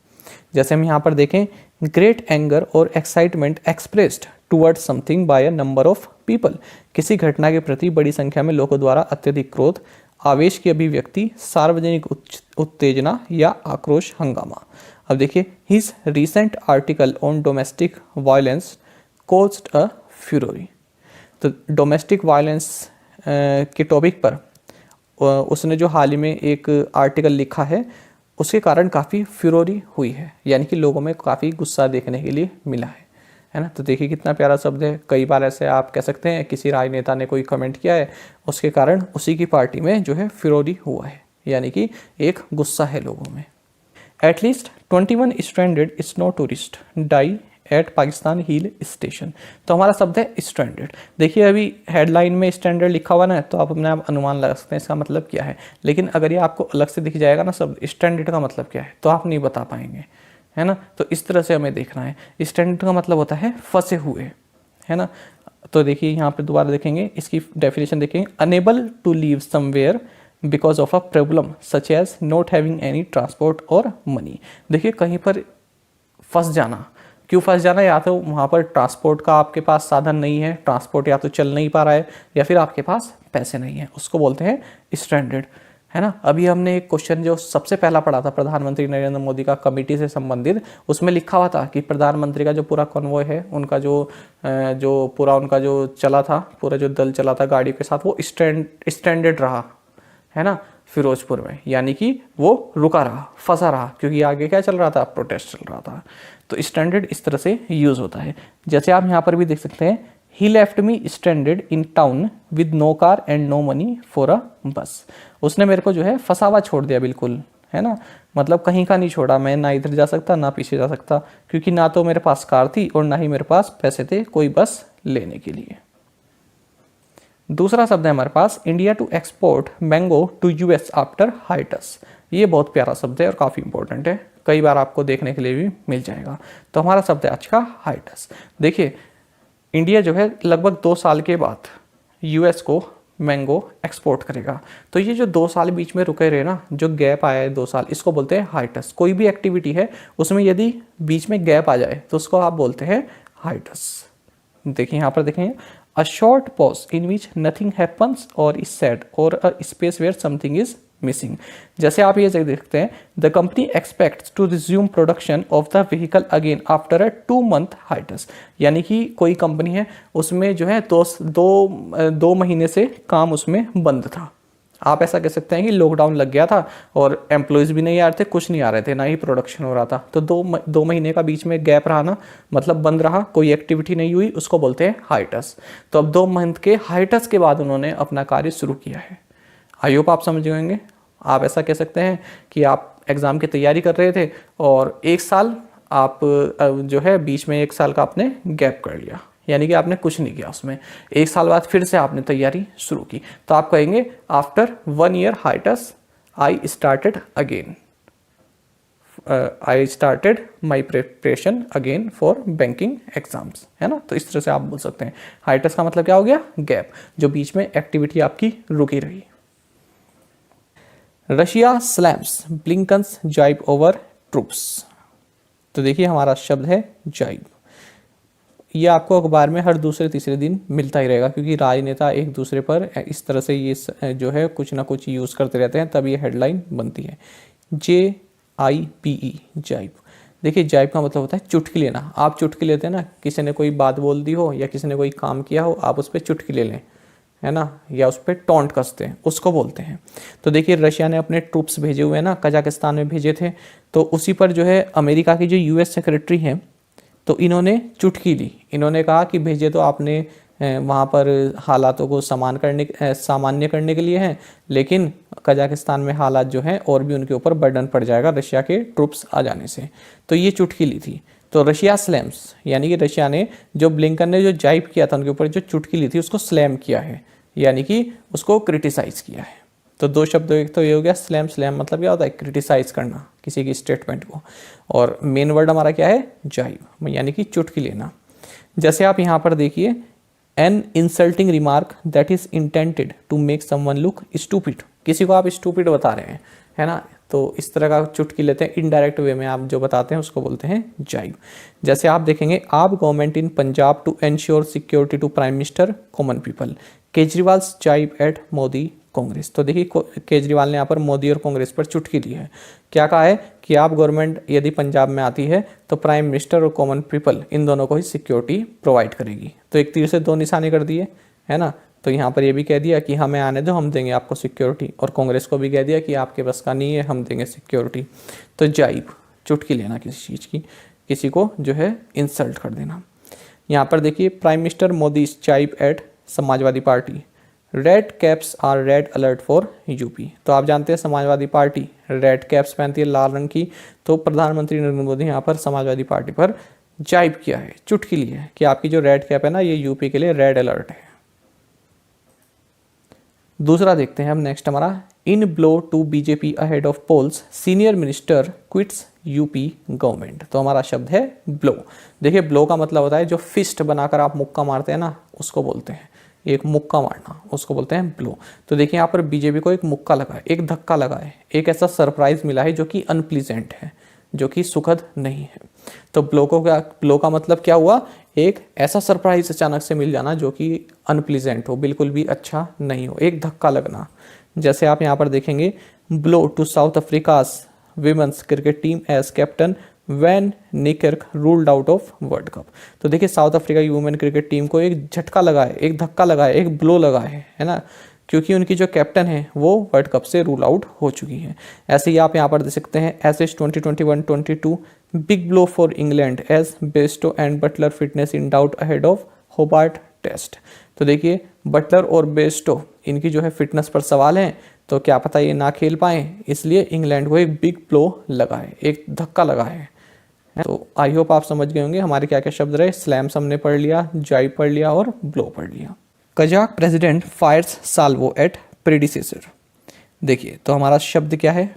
जैसे हम यहाँ पर देखें, ग्रेट एंगर और excitement expressed towards something bye a number of people. किसी घटना के प्रति बड़ी संख्या में लोगों द्वारा अत्यधिक क्रोध, आवेश की अभिव्यक्ति, सार्वजनिक उत्तेजना या आक्रोश, हंगामा। अब देखिए his recent article on domestic violence caused a furore. तो डोमेस्टिक वायलेंस के टॉपिक पर उसने जो हाल ही में एक आर्टिकल लिखा है, उसके कारण काफ़ी फ्यूरोरी हुई है, यानी कि लोगों में काफ़ी गुस्सा देखने के लिए मिला है ना। तो देखिए कितना प्यारा शब्द है। कई बार ऐसे आप कह सकते हैं किसी राजनेता ने कोई कमेंट किया है, उसके कारण उसी की पार्टी में जो है फ्यूरोरी हुआ है, यानी कि एक गुस्सा है लोगों में। At least 21 stranded snow tourist die at Pakistan hill station. तो हमारा शब्द है स्ट्रैंडेड। देखिए अभी हेडलाइन में स्टैंडर्ड लिखा हुआ ना, तो आप अपने आप अनुमान लगा सकते हैं इसका मतलब क्या है। लेकिन अगर ये आपको अलग से दिख जाएगा ना शब्द स्टैंडर्ड का मतलब क्या है, तो आप नहीं बता पाएंगे, है ना। तो इस तरह से हमें देखना है। स्टैंडर्ड का मतलब होता है फंसे हुए, है ना। तो देखिए यहाँ पर दोबारा देखेंगे, इसकी डेफिनेशन देखेंगे, unable to leave somewhere because of a problem such as not having any transport और मनी। देखिए कहीं पर फंस जाना, क्यों फंस जाना, या तो वहाँ पर ट्रांसपोर्ट का आपके पास साधन नहीं है, ट्रांसपोर्ट या तो चल नहीं पा रहा है, या फिर आपके पास पैसे नहीं है, उसको बोलते हैं स्ट्रैंडेड, है ना। अभी हमने एक क्वेश्चन जो सबसे पहला पढ़ा था प्रधानमंत्री नरेंद्र मोदी का कमेटी से संबंधित, उसमें लिखा हुआ था कि प्रधानमंत्री का जो पूरा कॉन्वॉय है, उनका जो पूरा उनका जो चला था, पूरा जो दल चला था गाड़ी के साथ, वो स्ट्रैंडेड रहा, है ना, फिरोजपुर में, यानी कि वो रुका रहा, फंसा रहा, क्योंकि आगे क्या चल रहा था, प्रोटेस्ट चल रहा था। तो स्टैंडर्ड इस तरह से यूज़ होता है। जैसे आप यहाँ पर भी देख सकते हैं, he left me stranded in town with no car and no money for a bus. उसने मेरे को जो है फंसा हुआ छोड़ दिया बिल्कुल, है ना, मतलब कहीं का नहीं छोड़ा, मैं ना इधर जा सकता ना पीछे जा सकता, क्योंकि ना तो मेरे पास कार थी और ना ही मेरे पास पैसे थे कोई बस लेने के लिए। दूसरा शब्द है हमारे पास India to export mango to US after hiatus. ये बहुत प्यारा शब्द है और काफ़ी इंपॉर्टेंट है, कई बार आपको देखने के लिए भी मिल जाएगा। तो हमारा शब्द है आज का हाइटस। देखिए इंडिया जो है लगभग 2 साल के बाद यूएस को मैंगो एक्सपोर्ट करेगा। तो ये जो 2 साल बीच में रुके रहे ना, जो गैप आया है 2 साल, इसको बोलते हैं हाइटस। कोई भी एक्टिविटी है उसमें यदि बीच में गैप आ जाए तो उसको आप बोलते हैं हाइटस। देखिए यहाँ पर देखें, a short pause in which nothing happens और इज सेड और a space where something is missing. जैसे आप ये देखते हैं, the company expects to resume production of the vehicle again after a 2 month hiatus. यानी कि कोई कंपनी है, उसमें जो है दो महीने से काम उसमें बंद था। आप ऐसा कह सकते हैं कि लॉकडाउन लग गया था और एम्प्लॉयज़ भी नहीं आ रहे थे, कुछ नहीं आ रहे थे, ना ही प्रोडक्शन हो रहा था। तो दो महीने का बीच में गैप रहा ना, मतलब बंद रहा, कोई एक्टिविटी नहीं हुई, उसको बोलते हैं हाइटस। तो अब 2 मंथ के हाइटस के बाद उन्होंने अपना कार्य शुरू किया है। आई होप आप समझ गए। आप ऐसा कह सकते हैं कि आप एग्ज़ाम की तैयारी कर रहे थे और 1 साल आप जो है बीच में 1 साल का आपने गैप कर लिया, यानी कि आपने कुछ नहीं किया उसमें। 1 साल बाद फिर से आपने तैयारी शुरू की, तो आप कहेंगे after 1 year hiatus I started again, I started my preparation again for banking exams, है ना। तो इस तरह से आप बोल सकते हैं। हाइटस का मतलब क्या हो गया? गैप, जो बीच में एक्टिविटी आपकी रुकी रही। रशिया स्लैम्स ब्लिंकन्स जाइब ओवर ट्रूप्स। तो देखिए हमारा शब्द है जाइब। ये आपको अखबार में हर दूसरे तीसरे दिन मिलता ही रहेगा, क्योंकि राजनेता एक दूसरे पर इस तरह से ये जो है कुछ ना कुछ यूज़ करते रहते हैं, तब ये हेडलाइन बनती है। JIPE जाइब। देखिए जाइब का मतलब होता है चुटकी लेना। आप चुटकी लेते हैं ना, किसी ने कोई बात बोल दी हो या किसी ने कोई काम किया हो, आप उस पर चुटकी ले लें, है ना, या उस पर टॉन्ट कसते हैं, उसको बोलते हैं। तो देखिए रशिया ने अपने ट्रूप्स भेजे हुए हैं ना, कजाकिस्तान में भेजे थे, तो उसी पर जो है अमेरिका की जो US सेक्रेटरी हैं, तो इन्होंने चुटकी ली। इन्होंने कहा कि भेजे तो आपने वहाँ पर हालातों को सामान्य करने के लिए हैं, लेकिन कजाकिस्तान में हालात जो हैं और भी उनके ऊपर बर्डन पड़ जाएगा रशिया के ट्रूप्स आ जाने से। तो ये चुटकी ली थी। तो रशिया स्लैम्स, यानी कि रशिया ने, जो ब्लिंकन ने जो जाइब किया था उनके ऊपर जो चुटकी ली थी, उसको स्लैम किया है, यानी कि उसको क्रिटिसाइज़ किया है। तो दो शब्द, एक तो ये हो गया स्लैम। स्लैम मतलब क्या होता है? क्रिटिसाइज करना किसी की स्टेटमेंट को, और मेन वर्ड हमारा क्या है? जाइब, यानी कि चुटकी लेना। जैसे आप यहाँ पर देखिए, an insulting remark that is intended to make someone look stupid. किसी को आप स्टूपिड बता रहे हैं, है ना, तो इस तरह का चुटकी लेते हैं, इनडायरेक्ट वे में आप जो बताते हैं उसको बोलते हैं जाइब। जैसे आप देखेंगे, AAP government in Punjab to ensure security to prime minister common people, Kejriwal jibe at Modi Congress. तो देखिए केजरीवाल ने यहाँ पर मोदी और कांग्रेस पर चुटकी ली है। क्या कहा है कि आप गवर्नमेंट यदि पंजाब में आती है तो प्राइम मिनिस्टर और कॉमन पीपल इन दोनों को ही सिक्योरिटी प्रोवाइड करेगी। तो एक तीर से दो निशाने कर दिए, है ना। तो यहाँ पर ये भी कह दिया कि हमें आने दो, हम देंगे आपको सिक्योरिटी, और कांग्रेस को भी कह दिया कि आपके बस का नहीं है, हम देंगे सिक्योरिटी। तो जाइब, चुटकी लेना किसी चीज़ की, किसी को जो है इंसल्ट कर देना। यहाँ पर देखिए, prime minister Modi jibe at Samajwadi Party, red caps are red alert for UP. तो आप जानते हैं समाजवादी पार्टी रेड कैप्स पहनती है, लाल रंग की। तो प्रधानमंत्री नरेंद्र मोदी यहाँ पर समाजवादी पार्टी पर जाइब किया है, चुटकी ली है कि आपकी जो रेड कैप है ना, ये यूपी के लिए रेड अलर्ट है। दूसरा देखते हैं हम नेक्स्ट हमारा, in blow to BJP ahead of polls senior minister quits UP government. तो हमारा शब्द है ब्लो। देखिए ब्लो का मतलब होता है जो फिस्ट बनाकर आप मुक्का मारते हैं ना, उसको बोलते हैं, एक मुक्का मारना, उसको बोलते हैं ब्लो। तो देखिए यहाँ पर बीजेपी को एक मुक्का लगा है, एक धक्का लगा है, एक ऐसा सरप्राइज मिला है जो कि अनप्लीजेंट है, जो कि सुखद नहीं है। तो ब्लो का मतलब क्या हुआ? एक ऐसा सरप्राइज अचानक से मिल जाना जो कि अनप्लीजेंट हो, बिल्कुल भी अच्छा नहीं हो, एक धक्का लगना। जैसे आप यहाँ पर देखेंगे, blow to South Africa's women's cricket team as captain Van Niekerk ruled out of world cup. तो देखिए साउथ अफ्रीका की वुमेन क्रिकेट टीम को एक झटका लगा है, एक धक्का लगा है, एक ब्लो लगा है ना, क्योंकि उनकी जो कैप्टन है वो वर्ल्ड कप से रूल आउट हो चुकी है। ऐसे ही आप यहाँ पर देख सकते हैं, Ashes 2021-22 big blow for England as Bairstow and Buttler fitness in doubt ahead of Hobart Test. तो देखिए बटलर और बेस्टो, इनकी जो है फिटनेस पर सवाल हैं, तो क्या पता ये ना खेल पाएँ, इसलिए इंग्लैंड को एक बिग ब्लो लगा है, एक धक्का लगा है। तो आई होप आप समझ गए होंगे हमारे क्या क्या शब्द रहे। स्लैम्स हमने पढ़ लिया, जाइब पढ़ लिया और ब्लो पढ़ लिया। Kazakh president fires salvo at predecessor. देखिए तो हमारा शब्द क्या है?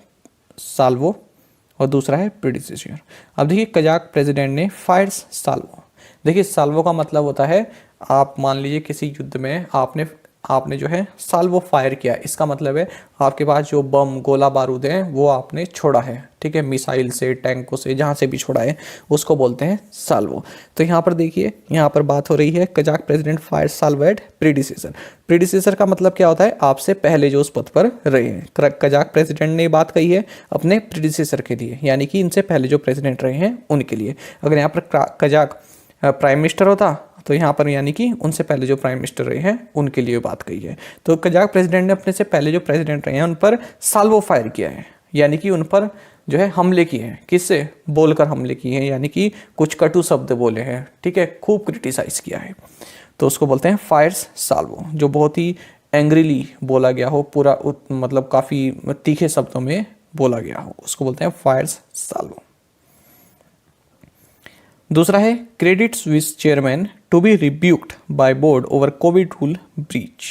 साल्वो, और दूसरा है प्रेडिसेसर। अब देखिए कजाक प्रेसिडेंट ने फायर्स साल्वो। देखिए साल्वो का मतलब होता है, आप मान लीजिए किसी युद्ध में आपने आपने जो है साल्वो फायर किया, इसका मतलब है आपके पास जो बम गोला बारूद है वो आपने छोड़ा है, ठीक है, मिसाइल से, टैंकों से, जहाँ से भी छोड़ा है उसको बोलते हैं साल्वो। तो यहाँ पर देखिए, यहाँ पर बात हो रही है Kazakh president fire salvo at predecessor. Predecessor का मतलब क्या होता है, आपसे पहले जो उस पद पर रहे हैं। कजाक प्रेसिडेंट ने बात कही है अपने प्रीडिसेसर के लिए, यानी कि इनसे पहले जो प्रेसिडेंट रहे हैं उनके लिए। अगर यहाँ पर कजाक प्राइम मिनिस्टर होता तो यहाँ पर यानी कि उनसे पहले जो प्राइम मिनिस्टर रहे हैं उनके लिए बात कही है। तो कजाक प्रेसिडेंट ने अपने से पहले जो प्रेसिडेंट रहे हैं उन पर साल्वो फायर किया है, यानी कि उन पर जो है हमले किए हैं। किससे? बोलकर हमले किए हैं, यानी कि कुछ कटु शब्द बोले हैं, ठीक है, खूब क्रिटिसाइज किया है। तो उसको बोलते हैं फायर्स साल्वो। जो बहुत ही एंग्रीली बोला गया हो, पूरा मतलब काफ़ी तीखे शब्दों में बोला गया हो, उसको बोलते हैं फायर्स साल्वो। दूसरा है Credit Suisse chairman to be rebuked by board over COVID rule breach.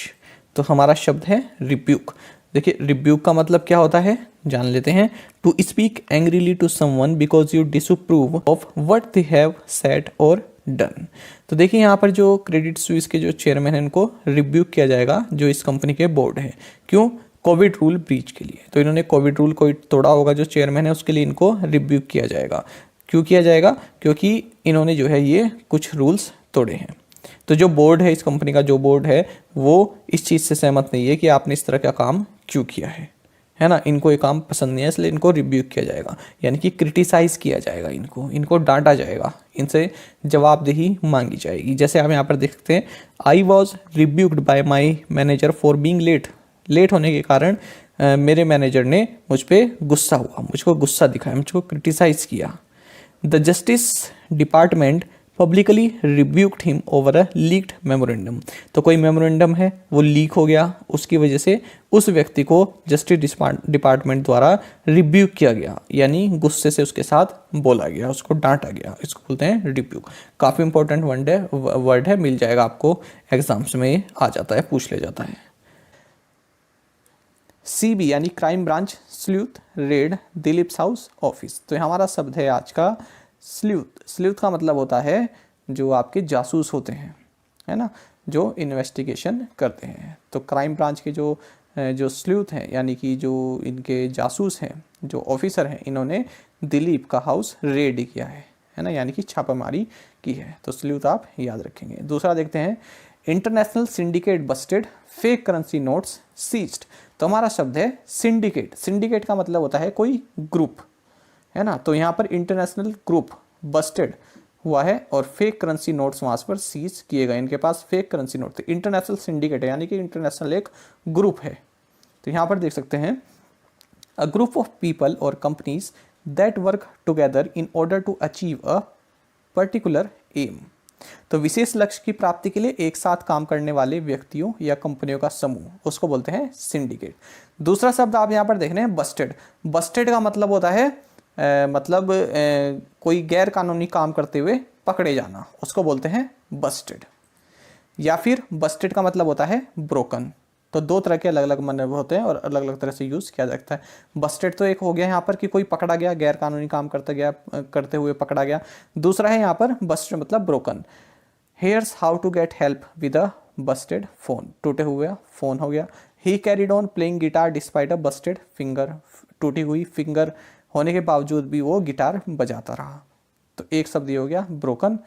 तो हमारा शब्द है रिब्यूक। देखिए रिब्यूक का मतलब क्या होता है जान लेते हैं। To speak angrily to someone because you disapprove of what they have said और डन। तो देखिए यहाँ पर जो क्रेडिट स्विस के जो चेयरमैन हैं इनको रिब्यूक किया जाएगा जो इस कंपनी के बोर्ड है। क्यों? कोविड रूल ब्रीच के लिए। तो इन्होंने कोविड रूल कोई तोड़ा होगा, जो चेयरमैन है उसके लिए इनको रिब्यूक किया जाएगा। क्यों किया जाएगा? क्योंकि इन्होंने जो है ये कुछ रूल्स तोड़े हैं। तो जो बोर्ड है, इस कंपनी का जो बोर्ड है, वो इस चीज़ से सहमत नहीं है कि आपने इस तरह का काम क्यों किया है ना। इनको ये काम पसंद नहीं है, इसलिए इनको रिब्यूक किया जाएगा, यानी कि क्रिटिसाइज किया जाएगा, इनको डांटा जाएगा, इनसे जवाबदेही मांगी जाएगी। जैसे आप यहाँ पर देख सकते हैं, I was rebuked by my manager for being late होने के कारण मेरे मैनेजर ने मुझ पर गुस्सा हुआ, मुझको गुस्सा दिखाया, मुझको क्रिटिसाइज किया। The Justice Department publicly rebuked him over a leaked memorandum। तो कोई मेमोरेंडम है वो लीक हो गया, उसकी वजह से उस व्यक्ति को जस्टिस डिपार्टमेंट द्वारा रिब्यूक किया गया, यानी गुस्से से उसके साथ बोला गया, उसको डांटा गया। इसको बोलते हैं रिब्यूक। काफ़ी इंपॉर्टेंट वर्ड है, मिल जाएगा आपको एग्जाम्स में, आ जाता है, पूछ ले जाता है। CB यानी crime branch sleuth raid Dilip's house office. तो हमारा शब्द है आज का स्ल्यूथ। स्ल्यूथ का मतलब होता है जो आपके जासूस होते हैं, है ना, जो इन्वेस्टिगेशन करते हैं। तो क्राइम ब्रांच के जो स्ल्यूथ हैं, यानी कि जो इनके जासूस हैं, जो ऑफिसर हैं, इन्होंने दिलीप का हाउस रेड किया है ना, यानी कि छापामारी की है। तो स्ल्यूथ आप याद रखेंगे। दूसरा देखते हैं, international syndicate busted, fake currency notes seized. तो हमारा शब्द है सिंडिकेट। सिंडिकेट का मतलब होता है कोई ग्रुप, है ना। तो यहाँ पर इंटरनेशनल ग्रुप बस्टेड हुआ है और फेक करेंसी नोट्स वहाँ पर सीज किए गए। इनके पास फेक करेंसी नोट थे। इंटरनेशनल सिंडिकेट है, यानी कि इंटरनेशनल एक ग्रुप है। तो यहाँ पर देख सकते हैं, अ ग्रुप ऑफ पीपल और companies that work together in order to achieve a particular aim. तो विशेष लक्ष्य की प्राप्ति के लिए एक साथ काम करने वाले व्यक्तियों या कंपनियों का समूह, उसको बोलते हैं सिंडिकेट। दूसरा शब्द आप यहाँ पर देख रहे हैं बस्टेड। बस्टेड का मतलब होता है कोई गैर कानूनी काम करते हुए पकड़े जाना, उसको बोलते हैं बस्टेड। या फिर बस्टेड का मतलब होता है ब्रोकन। तो दो तरह के अलग अलग मतलब होते हैं और अलग अलग तरह से यूज़ किया जाता है। बस्टेड तो एक हो गया यहाँ पर कि कोई पकड़ा गया, गैर कानूनी काम करते हुए पकड़ा गया। दूसरा है यहाँ पर बस्टेड मतलब broken. Here's how to get help with a busted phone. टूटे हुए फ़ोन हो गया। He carried on playing guitar despite a busted finger. टूटी हुई फिंगर होने के बावजूद भी वो गिटार बजाता रहा। तो एक शब्द ये हो गया ब्रोकन,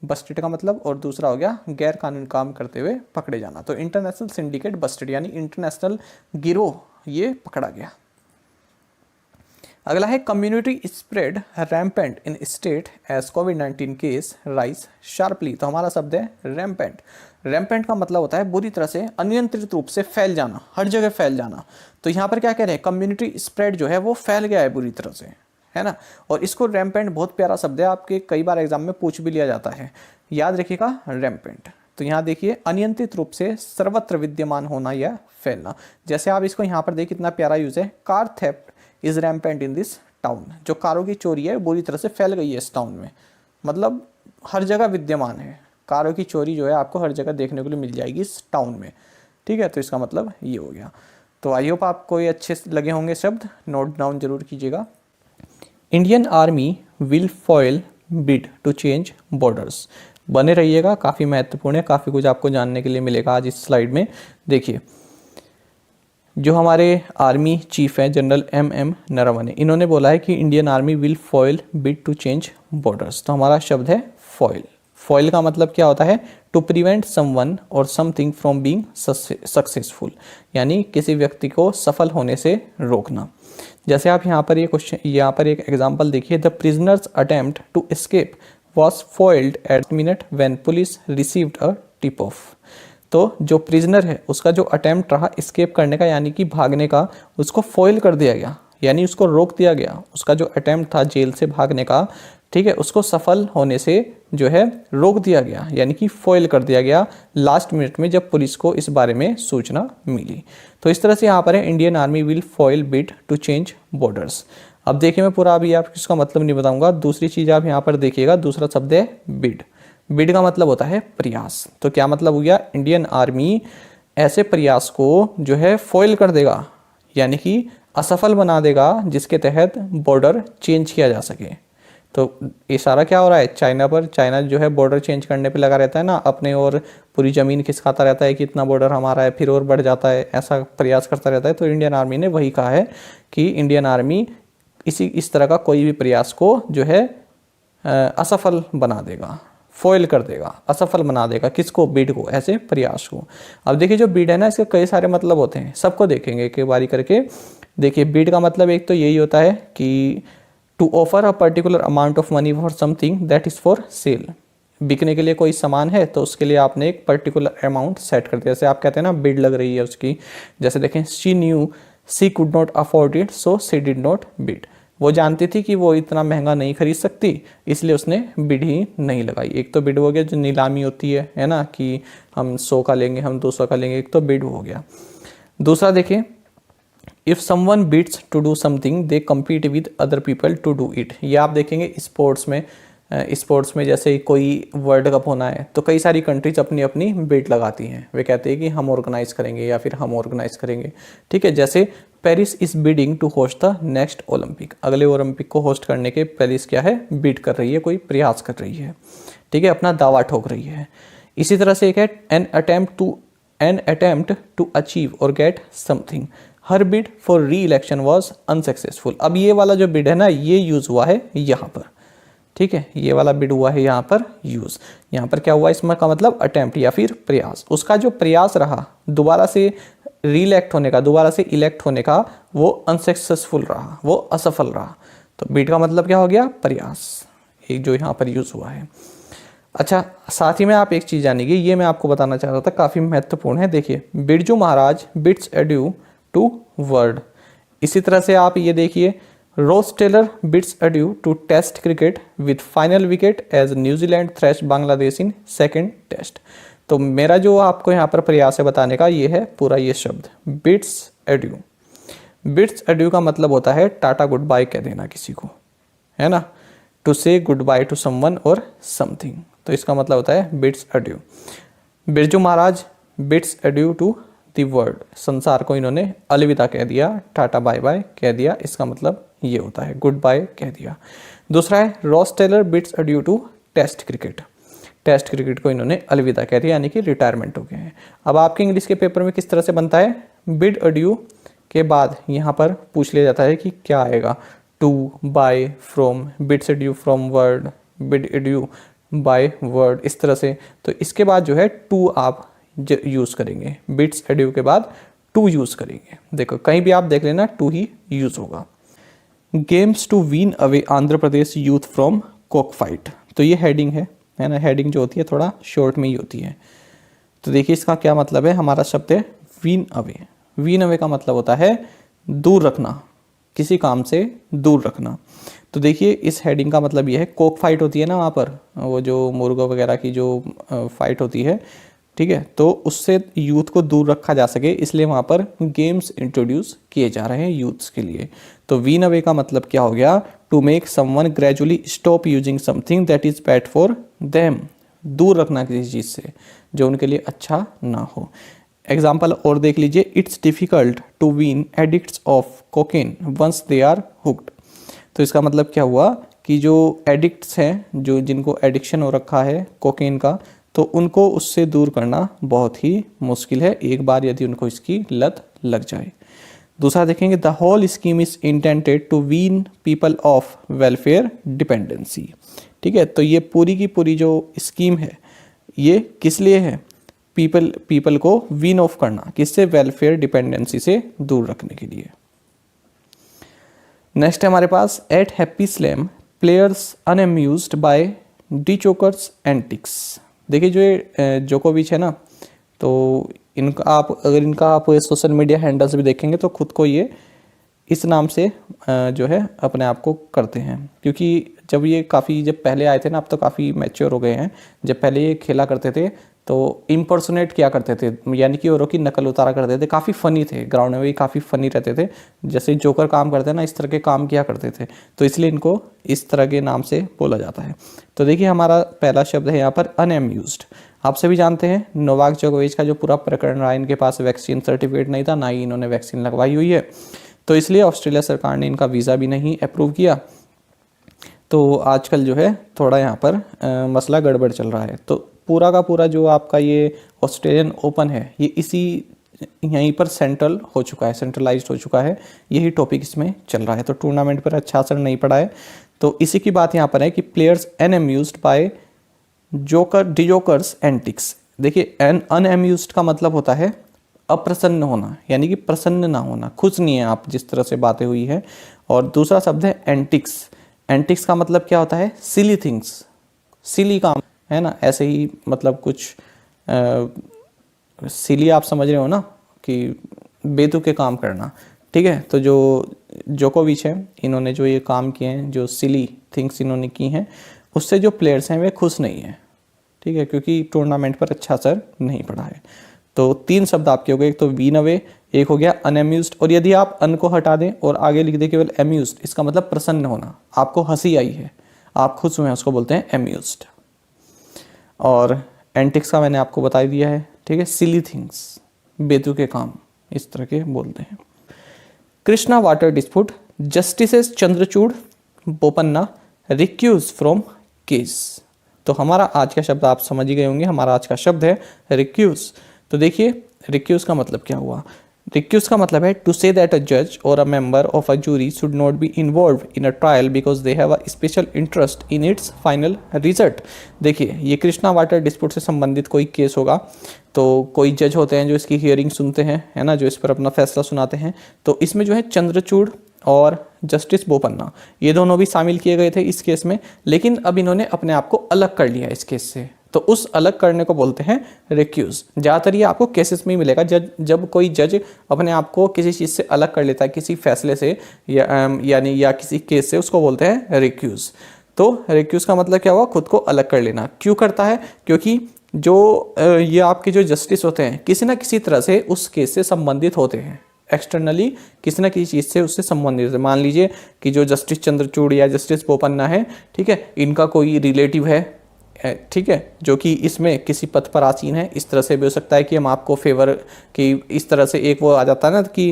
बस्टेड का मतलब, और दूसरा हो गया गैर कानूनी काम करते हुए पकड़े जाना। तो इंटरनेशनल सिंडिकेट बस्टेड यानी इंटरनेशनल गिरोह ये पकड़ा गया। अगला है community spread rampant in state as कोविड-19 केस राइज शार्पली। तो हमारा शब्द है रैम्पेंट। रैम्पेंट का मतलब होता है बुरी तरह से, अनियंत्रित रूप से फैल जाना, हर जगह फैल जाना। तो यहाँ पर क्या कह रहे हैं, कम्युनिटी स्प्रेड जो है वो फैल गया है बुरी तरह से, है ना। और इसको रैम्पेंट बहुत प्यारा शब्द है, आपके कई बार एग्जाम में पूछ भी लिया जाता है, याद रखिएगा रैम्पेंट। तो यहाँ देखिए अनियंत्रित रूप से सर्वत्र विद्यमान होना या फैलना। जैसे आप इसको यहाँ पर देखिए कितना प्यारा यूज है, car theft is rampant in this town. जो कारों की चोरी है बुरी तरह से फैल गई है इस टाउन में, मतलब हर जगह विद्यमान है। कारों की चोरी जो है आपको हर जगह देखने को मिल जाएगी इस टाउन में, ठीक है। तो इसका मतलब ये हो गया। तो आई होप आपको ये अच्छे लगे होंगे शब्द, नोट डाउन जरूर कीजिएगा। Indian army will foil bid to change borders. बने रहिएगा, काफ़ी महत्वपूर्ण है, काफ़ी कुछ आपको जानने के लिए मिलेगा आज इस स्लाइड में। देखिए, जो हमारे आर्मी चीफ हैं जनरल एम नरवणे, इन्होंने बोला है कि Indian army will foil bid to change borders. तो हमारा शब्द है फॉइल। फॉइल का मतलब क्या होता है? टू प्रिवेंट समवन और समथिंग फ्रॉम बीइंग सक्सेसफुल, यानी किसी व्यक्ति को सफल होने से रोकना। जैसे आप यहाँ पर ये क्वेश्चन, यहाँ पर एक एग्जांपल देखिए, the prisoner's attempt to escape was foiled at minute when police received a tip off। तो जो प्रिजनर है उसका जो अटेम्प्ट रहा एस्केप करने का, यानी कि भागने का, उसको फॉइल कर दिया गया, यानी उसको रोक दिया गया। उसका जो अटेम्प्ट था जेल से भागने का, ठीक है, उसको सफल होने से जो है रोक दिया गया, यानी कि फॉइल कर दिया गया लास्ट मिनट में जब पुलिस को इस बारे में सूचना मिली। तो इस तरह से यहाँ पर है Indian army will foil bid to change borders. अब देखिए, मैं पूरा अभी आप इसका मतलब नहीं बताऊंगा। दूसरी चीज आप यहाँ पर देखिएगा, दूसरा शब्द है बिड। बिड का मतलब होता है प्रयास। तो क्या मतलब हो गया? इंडियन आर्मी ऐसे प्रयास को जो है फॉइल कर देगा, यानी कि असफल बना देगा, जिसके तहत बॉर्डर चेंज किया जा सके। तो इशारा क्या हो रहा है? चाइना पर। चाइना जो है बॉर्डर चेंज करने पे लगा रहता है ना, अपने और पूरी ज़मीन खिसकाता रहता है कि इतना बॉर्डर हमारा है, फिर और बढ़ जाता है, ऐसा प्रयास करता रहता है। तो इंडियन आर्मी ने वही कहा है कि इंडियन आर्मी इस तरह का कोई भी प्रयास को जो है असफल बना देगा, फॉइल कर देगा, असफल बना देगा। किसको? बिड को, ऐसे प्रयास को। अब देखिए, जो बिड है ना, इसके कई सारे मतलब होते हैं, सबको देखेंगे एक बारी करके। देखिए, बिड का मतलब एक तो यही होता है कि to offer a particular amount of money for something that is for sale. बिकने के लिए कोई सामान है तो उसके लिए आपने एक पर्टिकुलर अमाउंट सेट कर दिया। जैसे आप कहते हैं ना, बिड लग रही है उसकी। जैसे देखें, she knew she could not afford it so she did not bid. वो जानती थी कि वो इतना महंगा नहीं खरीद सकती, इसलिए उसने बिड ही नहीं लगाई। एक तो बिड हो गया जो नीलामी होती है ना, कि हम 100 का लेंगे, हम 200 का लेंगे, एक तो बिड हो गया। दूसरा देखें, if someone bids to do something they compete with other people to do it. ये आप देखेंगे स्पोर्ट्स में जैसे कोई वर्ल्ड कप होना है तो कई सारी कंट्रीज अपनी अपनी बिड लगाती हैं। वे कहते हैं कि हम ऑर्गेनाइज करेंगे या फिर हम ऑर्गेनाइज करेंगे, ठीक है। जैसे Paris is bidding to host the next Olympic. अगले ओलंपिक को होस्ट करने के पेरिस क्या है? बिड कर रही है, कोई प्रयास कर रही है, ठीक है, अपना दावा ठोक रही है। इसी तरह से एक है an attempt to achieve or get something. Her bid for री इलेक्शन वॉज अनसक्सेसफुल। अब ये वाला जो बिड है ना, ये यूज हुआ है यहाँ पर, ठीक है, ये वाला बिड हुआ है यहाँ पर यूज। यहाँ पर क्या हुआ? इसमें का मतलब अटेम्प्ट या फिर प्रयास। उसका जो प्रयास रहा दोबारा से रीइलेक्ट होने का, दोबारा से इलेक्ट होने का, वो अनसक्सेसफुल रहा, वो असफल रहा। तो बिड का मतलब क्या हो गया? प्रयास, एक जो यहाँ पर यूज हुआ है। अच्छा, साथ ही में आप एक चीज़ जानेंगे, ये मैं आपको बताना चाह रहा था, काफ़ी महत्वपूर्ण है। देखिए, Birju Maharaj bids adieu to world. इसी तरह से आप ये देखिए, Ross Taylor bids adieu to test cricket with final wicket as New Zealand thrashed Bangladesh in second test. तो मेरा जो आपको यहाँ पर प्रयास है बताने का, ये है पूरा ये शब्द बिड्स एड्यू। बिड्स एड्यू का मतलब होता है टाटा गुड बाय कह देना किसी को, है ना, to say goodbye to someone और समथिंग। तो इसका मतलब होता है bids adieu. Birju Maharaj bids adieu to the world. संसार को इन्होंने अलविदा कह दिया, टाटा बाय बाय कह दिया। इसका मतलब ये होता है गुड बाय कह दिया। दूसरा है Ross Taylor bids adieu to test cricket. Test cricket को इन्होंने अलविदा कह दिया, यानी कि रिटायरमेंट हो गए हैं। अब आपके इंग्लिश के पेपर में किस तरह से बनता है? बिड एड्यू के बाद यहाँ पर पूछ लिया जाता है कि क्या आएगा? To, by, from, bids adieu from world, bid adieu by world, इस तरह से। तो इसके बाद जो है टू आप यूज़ करेंगे, बिड्स एड्यू के बाद टू यूज़ करेंगे। देखो, कहीं भी आप देख लेना टू ही यूज़ होगा। Games to wean away Andhra Pradesh youth from cock fight. तो ये हेडिंग है ना, हेडिंग जो होती है थोड़ा शॉर्ट में ही होती है। तो देखिए, इसका क्या मतलब है? हमारा शब्द है विन अवे। विन अवे का मतलब होता है दूर रखना, किसी काम से दूर रखना। तो देखिए, इस हेडिंग का मतलब ये है, कॉक फाइट होती है ना वहाँ पर, वो जो मुर्गों वगैरह की जो फाइट होती है, ठीक है, तो उससे यूथ को दूर रखा जा सके, इसलिए वहाँ पर गेम्स इंट्रोड्यूस किए जा रहे हैं यूथ्स के लिए। तो विन अवे का मतलब क्या हो गया? To make someone gradually stop using something that is bad for them. दूर रखना किसी चीज़ से जो उनके लिए अच्छा ना हो। एग्जाम्पल और देख लीजिए, it's difficult to wean addicts of cocaine once they are hooked. तो इसका मतलब क्या हुआ कि जो एडिक्ट्स हैं, जो जिनको एडिक्शन हो रखा है कोकेन का, तो उनको उससे दूर करना बहुत ही मुश्किल है एक बार यदि उनको इसकी लत लग जाए। दूसरा देखेंगे, the whole scheme is intended to wean people of welfare dependency. ठीक है, तो ये पूरी की पूरी जो स्कीम है ये किस लिए है? पीपल को वीन ऑफ करना, किससे? वेलफेयर डिपेंडेंसी से दूर रखने के लिए। नेक्स्ट है हमारे पास, at Happy Slam players unamused by Djokovic's antics. देखिए जो ये जोकोविच है ना, तो इनका आप सोशल मीडिया हैंडल्स भी देखेंगे तो खुद को ये इस नाम से जो है अपने आप को करते हैं, क्योंकि जब पहले आए थे ना, अब तो काफ़ी मैच्योर हो गए हैं। जब पहले ये खेला करते थे तो इम्पर्सोनेट किया करते थे, यानी कि औरों की नकल उतारा करते थे। काफ़ी फ़नी थे, ग्राउंड में भी काफ़ी फ़नी रहते थे। जैसे जोकर काम करते हैं ना, इस तरह के काम किया करते थे, तो इसलिए इनको इस तरह के नाम से बोला जाता है। तो देखिए हमारा पहला शब्द है यहाँ पर अनएम्यूज्ड। आप सभी जानते हैं नोवाक जोकोविच का जो पूरा प्रकरण रहा, इनके पास वैक्सीन सर्टिफिकेट नहीं था, ना ही इन्होंने वैक्सीन लगवाई हुई है, तो इसलिए ऑस्ट्रेलिया सरकार ने इनका वीज़ा भी नहीं अप्रूव किया। तो आजकल जो है थोड़ा यहाँ पर मसला गड़बड़ चल रहा है। तो पूरा का पूरा जो आपका ये ऑस्ट्रेलियन ओपन है, ये यहीं पर सेंट्रलाइज्ड हो चुका है। यही टॉपिक इसमें चल रहा है, तो टूर्नामेंट पर अच्छा असर नहीं पड़ा है। तो इसी की बात यहाँ पर है कि players unamused by Djokovic's antics. देखिए अनएम्यूज्ड का मतलब होता है अप्रसन्न होना, यानी कि प्रसन्न ना होना, खुश नहीं है आप जिस तरह से बातें हुई है। और दूसरा शब्द है एंटिक्स। एंटिक्स का मतलब क्या होता है? सिली थिंग्स, सिली काम है ना, ऐसे ही मतलब कुछ सिली आप समझ रहे हो ना, कि बेतुके काम करना। ठीक है, तो जो जोकोविच है, इन्होंने जो ये काम किए हैं, जो सिली थिंग्स इन्होंने की हैं, उससे जो प्लेयर्स हैं वे खुश नहीं हैं। ठीक है, क्योंकि टूर्नामेंट पर अच्छा असर नहीं पड़ा है। तो 3 शब्द आपके हो गए, एक तो वीन अवे, एक हो गया अनएम्यूज्ड, और यदि आप अन को हटा दें और आगे लिख दें केवल एम्यूज्ड, इसका मतलब प्रसन्न होना, आपको हंसी आई है, आप खुश हुए हैं, उसको बोलते हैं एम्यूज्ड। और एंटिक्स का मैंने आपको बता दिया है। ठीक है, सिली थिंग्स, बेतुके काम, इस तरह के बोलते हैं। Krishna water dispute, justices Chandrachud Bopanna recuse from case. तो हमारा आज का शब्द आप समझ ही गए होंगे, हमारा आज का शब्द है रिक्यूज। तो देखिए रिक्यूज का मतलब क्या हुआ? रिक्यूज का मतलब है टू से दैट अ जज और a member of a jury should not be involve in a trial because they have a special interest in its final result. देखिए ये कृष्णा वाटर डिस्प्यूट से संबंधित कोई केस होगा, तो कोई जज होते हैं जो इसकी हियरिंग सुनते हैं, है ना, जो इस पर अपना फैसला सुनाते हैं। तो इसमें जो है चंद्रचूड़ और जस्टिस बोपन्ना, ये दोनों भी शामिल किए गए थे इस केस में, लेकिन अब इन्होंने अपने आप को अलग कर लिया इस केस से, तो उस अलग करने को बोलते हैं रिक्यूज। ज़्यादातर ये आपको केसेस में ही मिलेगा, जब कोई जज अपने आप को किसी चीज़ से अलग कर लेता है, किसी फैसले से या किसी केस से, उसको बोलते हैं रिक्यूज। तो रिक्यूज का मतलब क्या हुआ? खुद को अलग कर लेना। क्यों करता है? क्योंकि जो ये आपके जो जस्टिस होते हैं किसी ना किसी तरह से उस केस से संबंधित होते हैं, एक्सटर्नली किसी ना किसी चीज़ से उससे संबंधित है। मान लीजिए कि जो जस्टिस चंद्रचूड़ या जस्टिस बोपन्ना है, ठीक है, इनका कोई रिलेटिव है, ठीक है, जो कि इसमें किसी पद पर आसीन है। इस तरह से भी हो सकता है कि हम आपको फेवर की इस तरह से एक वो आ जाता है ना कि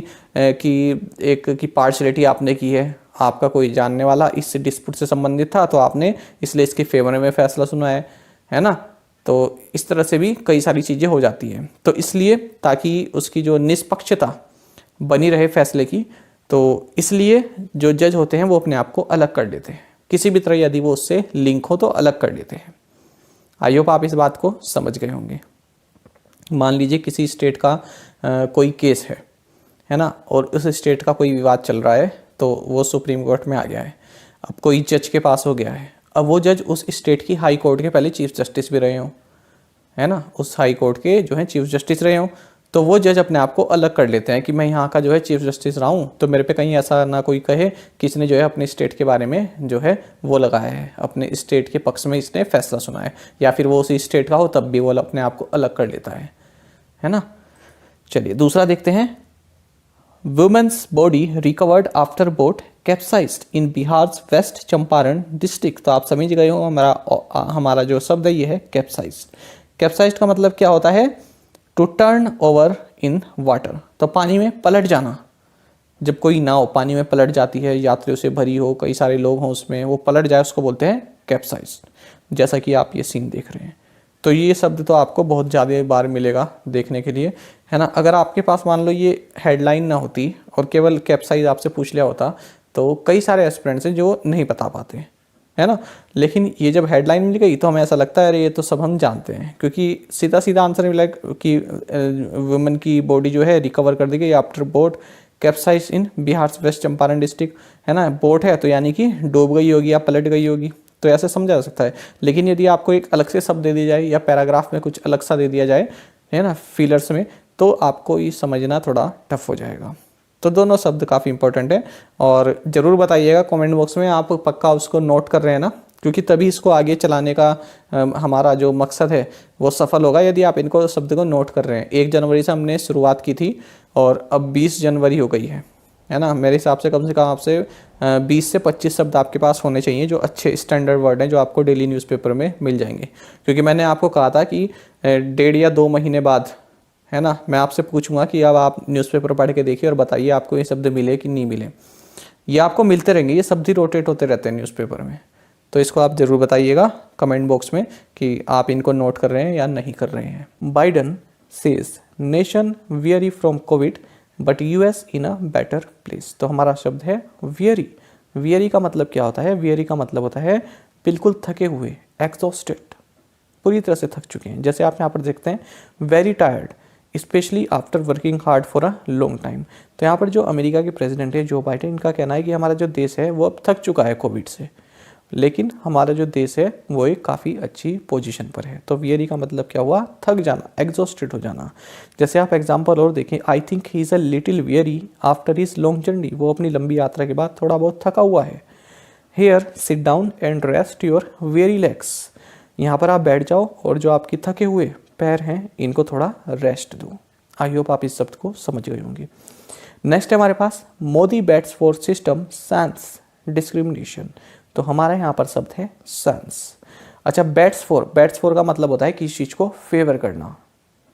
एक की पार्शलिटी आपने की है, आपका कोई जानने वाला इस डिस्प्यूट से संबंधित था तो आपने इसलिए इसके फेवर में फैसला सुना है ना। तो इस तरह से भी कई सारी चीज़ें हो जाती हैं। तो इसलिए ताकि उसकी जो निष्पक्षता बनी रहे फैसले की, तो इसलिए जो जज होते हैं वो अपने आप को अलग कर लेते हैं, किसी भी तरह यदि वो उससे लिंक हो तो अलग कर लेते हैं। आई होप आप इस बात को समझ गए होंगे। मान लीजिए किसी स्टेट का कोई केस है ना, और उस स्टेट का कोई विवाद चल रहा है, तो वो सुप्रीम कोर्ट में आ गया है, अब कोई जज के पास हो गया है। अब वो जज उस स्टेट की हाई कोर्ट के पहले चीफ जस्टिस भी रहे हों, है ना, उस हाई कोर्ट के जो है चीफ जस्टिस रहे हों, तो वो जज अपने आप को अलग कर लेते हैं कि मैं यहाँ का जो है चीफ जस्टिस रहा हूँ, तो मेरे पे कहीं ऐसा ना कोई कहे कि इसने जो है अपने स्टेट के बारे में जो है वो लगाया है, अपने स्टेट के पक्ष में इसने फैसला सुना है, या फिर वो उसी स्टेट का हो तब भी वो अपने आप को अलग कर लेता है ना। चलिए दूसरा देखते हैं। Women's body recovered after boat capsized in Bihar's West Champaran district. तो आप समझ गए हो हमारा जो शब्द है ये है कैप्साइज्ड। कैप्साइज्ड का मतलब क्या होता है? To turn over in water, तो पानी में पलट जाना। जब कोई नाव पानी में पलट जाती है, यात्रियों से भरी हो, कई सारे लोग हों उसमें, वो पलट जाए, उसको बोलते हैं कैप्साइज, जैसा कि आप ये सीन देख रहे हैं। तो ये शब्द तो आपको बहुत ज़्यादा बार मिलेगा देखने के लिए, है ना। अगर आपके पास मान लो ये हेडलाइन ना होती और केवल कैप्साइज आपसे पूछ लिया होता तो कई सारे एस्पिरेंट्स हैं जो नहीं बता पाते, है ना। लेकिन ये जब हेडलाइन मिल गई तो हमें ऐसा लगता है अरे ये तो सब हम जानते हैं, क्योंकि सीधा सीधा आंसर मिला कि वुमेन की बॉडी जो है रिकवर कर दी गई आफ्टर बोट कैप्साइज इन बिहार वेस्ट चंपारण डिस्ट्रिक्ट, है ना। बोट है तो यानी कि डूब गई होगी या पलट गई होगी, तो ऐसे समझा जा सकता है। लेकिन यदि आपको एक अलग से शब्द दे दिया जाए या पैराग्राफ में कुछ अलग सा दे दिया जाए, है ना, फिलर्स में, तो आपको ये समझना थोड़ा टफ हो जाएगा। तो दोनों शब्द काफ़ी इंपॉर्टेंट है और ज़रूर बताइएगा कमेंट बॉक्स में, आप पक्का उसको नोट कर रहे हैं ना, क्योंकि तभी इसको आगे चलाने का हमारा जो मकसद है वो सफल होगा यदि आप इनको शब्द को नोट कर रहे हैं। 1 जनवरी से हमने शुरुआत की थी और अब 20 जनवरी हो गई है ना। मेरे हिसाब से कम आपसे 20 से 25 शब्द आपके पास होने चाहिए जो अच्छे स्टैंडर्ड वर्ड हैं, जो आपको डेली न्यूज़पेपर में मिल जाएंगे। क्योंकि मैंने आपको कहा था कि 1.5 या 2 महीने बाद, है ना, मैं आपसे पूछूंगा कि अब आप न्यूज़पेपर पढ़ के देखिए और बताइए आपको ये शब्द मिले कि नहीं मिले। ये आपको मिलते रहेंगे, ये शब्द ही रोटेट होते रहते हैं न्यूज़पेपर में। तो इसको आप ज़रूर बताइएगा कमेंट बॉक्स में कि आप इनको नोट कर रहे हैं या नहीं कर रहे हैं। Biden says nation weary from Covid but US in a better place. तो हमारा शब्द है वियरी। वियरी का मतलब क्या होता है? वियरी का मतलब होता है बिल्कुल थके हुए, एग्जॉस्टेड, पूरी तरह से थक चुके हैं। जैसे आप यहाँ पर देखते हैं very tired specially after working hard for a long time. तो यहाँ पर जो अमेरिका के प्रेसिडेंट है जो बाइडेन, इनका कहना है कि हमारा जो देश है वो अब थक चुका है कोविड से, लेकिन हमारा जो देश है वो एक काफ़ी अच्छी पोजीशन पर है। तो वियरी का मतलब क्या हुआ? थक जाना, एग्जॉस्टेड हो जाना। जैसे आप एग्जांपल और देखें, I think he is a little weary after his long journey. वो अपनी लंबी यात्रा के बाद थोड़ा बहुत थका हुआ है। Here sit down and rest your weary legs. यहाँ पर आप बैठ जाओ और जो आपके थके हुए पैर हैं इनको थोड़ा रेस्ट दो। आई होप आप इस शब्द को समझ गए होंगे। नेक्स्ट है हमारे पास Modi bats for system sense discrimination. तो हमारा यहाँ पर शब्द है सेंस। अच्छा, बैट्स फॉर का मतलब होता है किसी चीज़ को फेवर करना,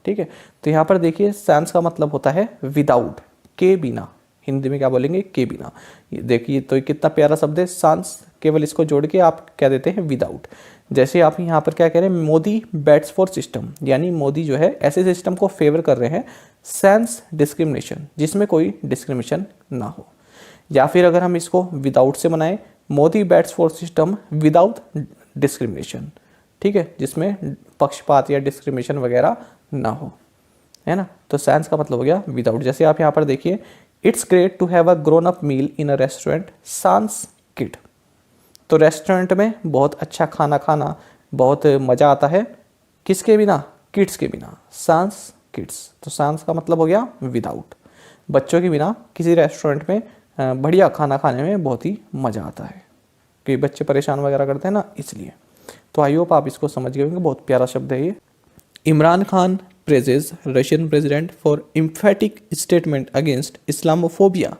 ठीक है। तो यहाँ पर देखिए सेंस का मतलब होता है विदाउट, के बिना। हिंदी में क्या बोलेंगे? के बिना। ये देखिए तो कितना प्यारा शब्द है सेंस, केवल इसको जोड़ के आप कह देते हैं विदाउट। जैसे आप यहाँ पर क्या कह रहे हैं, मोदी बैट्स फॉर सिस्टम, यानी मोदी जो है ऐसे सिस्टम को फेवर कर रहे हैं सेंस डिस्क्रिमिनेशन, जिसमें कोई डिस्क्रिमिनेशन ना हो। या फिर अगर हम इसको विदाउट से बनाएं, Modi bats for system without discrimination, ठीक है, जिसमें पक्षपात या डिस्क्रिमिनेशन वगैरह ना हो, है ना। तो सेंस का मतलब हो गया विदाउट। जैसे आप यहाँ पर देखिए, it's great to have a grown up meal in a restaurant sans kid. तो रेस्टोरेंट में बहुत अच्छा खाना खाना बहुत मज़ा आता है, किसके बिना? किड्स के बिना, sans किड्स। तो sans का मतलब हो गया विदाउट। बच्चों के बिना किसी रेस्टोरेंट में बढ़िया खाना खाने में बहुत ही मज़ा आता है, क्योंकि बच्चे परेशान वगैरह करते हैं ना, इसलिए। तो आई होप आप इसको समझ गए होंगे, बहुत प्यारा शब्द है ये। Imran Khan praises Russian president for emphatic statement against Islamophobia.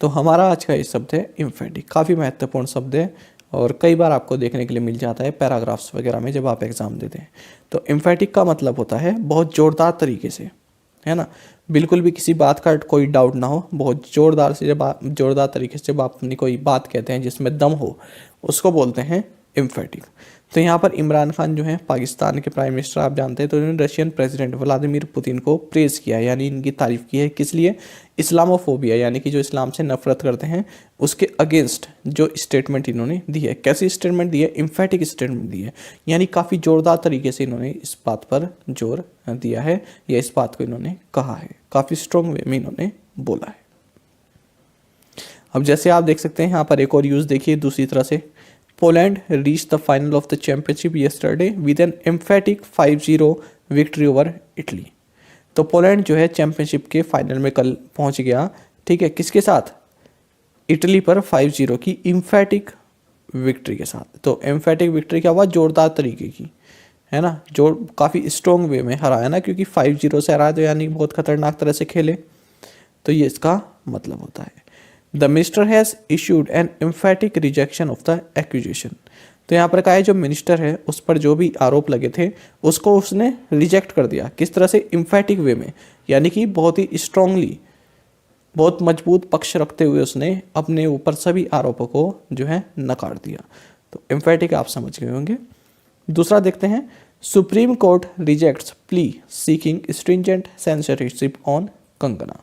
तो हमारा आज का ये शब्द है इम्फेटिक। काफ़ी महत्वपूर्ण शब्द है और कई बार आपको देखने के लिए मिल जाता है पैराग्राफ्स वगैरह में जब आप एग्ज़ाम देते हैं। तो इम्फेटिक का मतलब होता है बहुत ज़ोरदार तरीके से, है ना, बिल्कुल भी किसी बात का कोई डाउट ना हो, बहुत ज़ोरदार से जब आप ज़ोरदार तरीके से जब आप अपनी कोई बात कहते हैं जिसमें दम हो, उसको बोलते हैं इम्फेटिक। तो यहाँ पर इमरान खान जो है पाकिस्तान के प्राइम मिनिस्टर, आप जानते हैं, तो उन्होंने रशियन प्रेसिडेंट व्लादिमीर पुतिन को प्रेज किया, यानी इनकी तारीफ की है। किस लिए? इस्लामोफोबिया, यानी कि जो इस्लाम से नफरत करते हैं उसके अगेंस्ट जो स्टेटमेंट इन्होंने दी है। कैसी स्टेटमेंट दी है? इम्फेटिक स्टेटमेंट दी है, यानी काफ़ी ज़ोरदार तरीके से इन्होंने इस बात पर जोर दिया है या इस बात को इन्होंने कहा है, काफ़ी स्ट्रॉन्ग वे में इन्होंने बोला है। अब जैसे आप देख सकते हैं यहाँ पर एक और यूज़ देखिए दूसरी तरह से, Poland reach the final of the championship yesterday with an emphatic 5-0 victory over Italy. तो पोलैंड जो है चैंपियनशिप के फाइनल में कल पहुंच गया, ठीक है, किसके साथ? इटली पर 5-0 की एम्फेटिक विक्ट्री के साथ। तो एम्फेटिक विक्ट्री क्या हुआ? जोरदार तरीके की, है ना, जो काफ़ी स्ट्रॉन्ग वे में हराया ना, क्योंकि 5-0 से हराया तो यानी बहुत खतरनाक तरह से खेले। तो ये इसका मतलब होता है। The minister has issued N emphatic rejection of the accusation. तो यहाँ पर कहा है जो मिनिस्टर है उस पर जो भी आरोप लगे थे उसको उसने रिजेक्ट कर दिया। किस तरह से? एम्फेटिक वे में, यानी कि बहुत ही स्ट्रांगली बहुत मजबूत पक्ष रखते हुए उसने अपने ऊपर सभी आरोपों को जो है नकार दिया। तो एम्फेटिक आप समझ गए होंगे। दूसरा देखते हैं, supreme court rejects plea seeking stringent censorship on Kangana.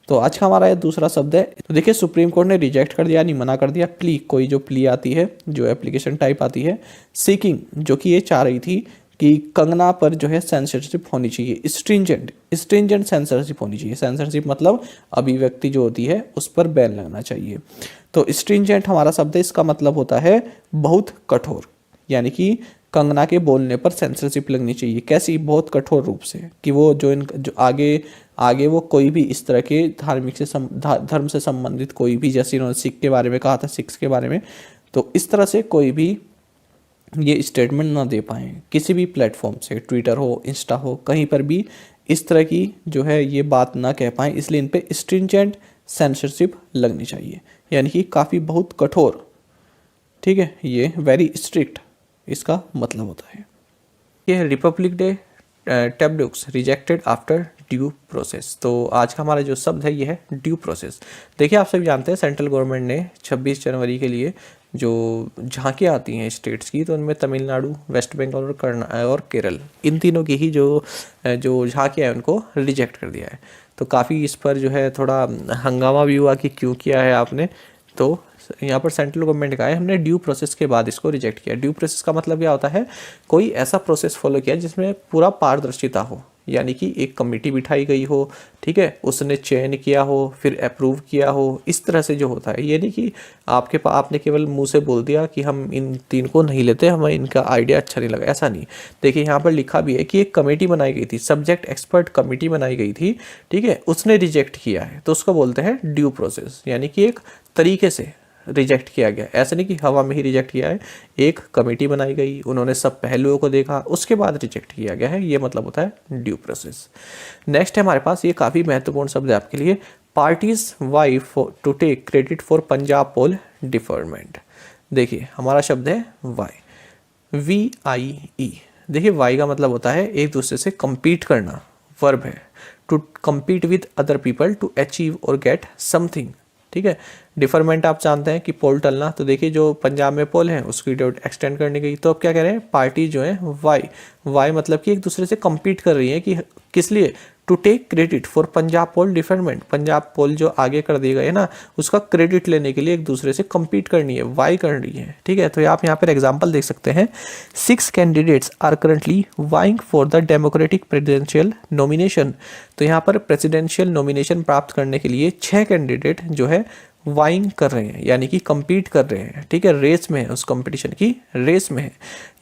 तो आज का हमारा ये दूसरा शब्द है। तो देखिए सुप्रीम कोर्ट ने रिजेक्ट कर दिया, नहीं मना कर दिया, प्ली कोई जो प्ली आती है, जो एप्लीकेशन टाइप आती है, सीकिंग जो कि ये चाह रही थी कि कंगना पर जो है सेंसरशिप होनी चाहिए, स्ट्रिंजेंट सेंसरशिप होनी चाहिए। सेंसरशिप मतलब अभिव्यक्ति जो होती है उस पर बैन लगना चाहिए। तो स्ट्रिंजेंट हमारा शब्द है, इसका मतलब होता है बहुत कठोर, यानी कि कंगना के बोलने पर सेंसरशिप लगनी चाहिए। कैसी? बहुत कठोर रूप से, कि वो जो आगे वो कोई भी इस तरह के धर्म से संबंधित कोई भी, जैसे इन्होंने सिख के बारे में कहा था, सिक्स के बारे में, तो इस तरह से कोई भी ये स्टेटमेंट ना दे पाएँ किसी भी प्लेटफॉर्म से, ट्विटर हो, इंस्टा हो, कहीं पर भी इस तरह की जो है ये बात ना कह पाएँ, इसलिए इन पे स्ट्रिंजेंट सेंसरशिप लगनी चाहिए, यानी कि काफ़ी बहुत कठोर। ठीक है, ये वेरी स्ट्रिक्ट इसका मतलब होता है। ये Republic Day tableaux rejected after due process. तो आज का हमारा जो शब्द है ये है ड्यू प्रोसेस। देखिए आप सभी जानते हैं सेंट्रल गवर्नमेंट ने 26 जनवरी के लिए जो झांकियाँ आती हैं स्टेट्स की, तो उनमें तमिलनाडु, वेस्ट बंगाल और केरल, इन तीनों की ही जो झांकियाँ हैं उनको रिजेक्ट कर दिया है। तो काफ़ी इस पर जो है थोड़ा हंगामा भी हुआ कि क्यों किया है आपने। तो यहाँ पर सेंट्रल गवर्नमेंट का है, हमने ड्यू प्रोसेस के बाद इसको रिजेक्ट किया। ड्यू प्रोसेस का मतलब क्या होता है? कोई ऐसा प्रोसेस फॉलो किया जिसमें पूरा पारदर्शिता हो, यानी कि एक कमेटी बिठाई गई हो, ठीक है, उसने चयन किया हो, फिर अप्रूव किया हो, इस तरह से जो होता है। ये नहीं कि आपने केवल मुंह से बोल दिया कि हम इन 3 को नहीं लेते, हमें इनका आइडिया अच्छा नहीं लगा, ऐसा नहीं। देखिए यहाँ पर लिखा भी है कि एक कमेटी बनाई गई थी, सब्जेक्ट एक्सपर्ट कमेटी बनाई गई थी, ठीक है, उसने रिजेक्ट किया है, तो उसको बोलते हैं ड्यू प्रोसेस, यानी कि एक तरीके से रिजेक्ट किया गया। ऐसे नहीं कि हवा में ही रिजेक्ट किया है, एक कमेटी बनाई गई, उन्होंने सब पहलुओं को देखा, उसके बाद रिजेक्ट किया गया है, ये मतलब होता है ड्यू प्रोसेस। नेक्स्ट है हमारे पास, ये काफ़ी महत्वपूर्ण शब्द है आपके लिए, parties vie to take credit for Punjab poll deferment. देखिए हमारा शब्द है वाई, VIE। देखिए वाई का मतलब होता है एक दूसरे से compete करना, वर्ब है, to compete with other people to achieve or get something. ठीक है, डिफरमेंट आप जानते हैं कि पोल टलना। तो देखिए जो पंजाब में पोल है उसकी डेट एक्सटेंड करने गई, तो अब क्या कह रहे हैं, पार्टी जो है वाई मतलब कि एक दूसरे से compete कर रही है, कि किस लिए, to take credit for Punjab poll deferment, Punjab poll जो आगे कर दी गई है ना, उसका क्रेडिट लेने के लिए एक दूसरे से compete करनी है, वाई कर रही है। ठीक है, तो आप यहाँ पर एग्जाम्पल देख सकते हैं, 6 candidates are currently vying for the Democratic presidential nomination. तो यहाँ पर प्रेसिडेंशियल नॉमिनेशन प्राप्त करने के लिए 6 कैंडिडेट जो है वाइंग कर रहे हैं, यानी कि compete कर रहे हैं। ठीक है, रेस में है, उस कंपटीशन की रेस में है।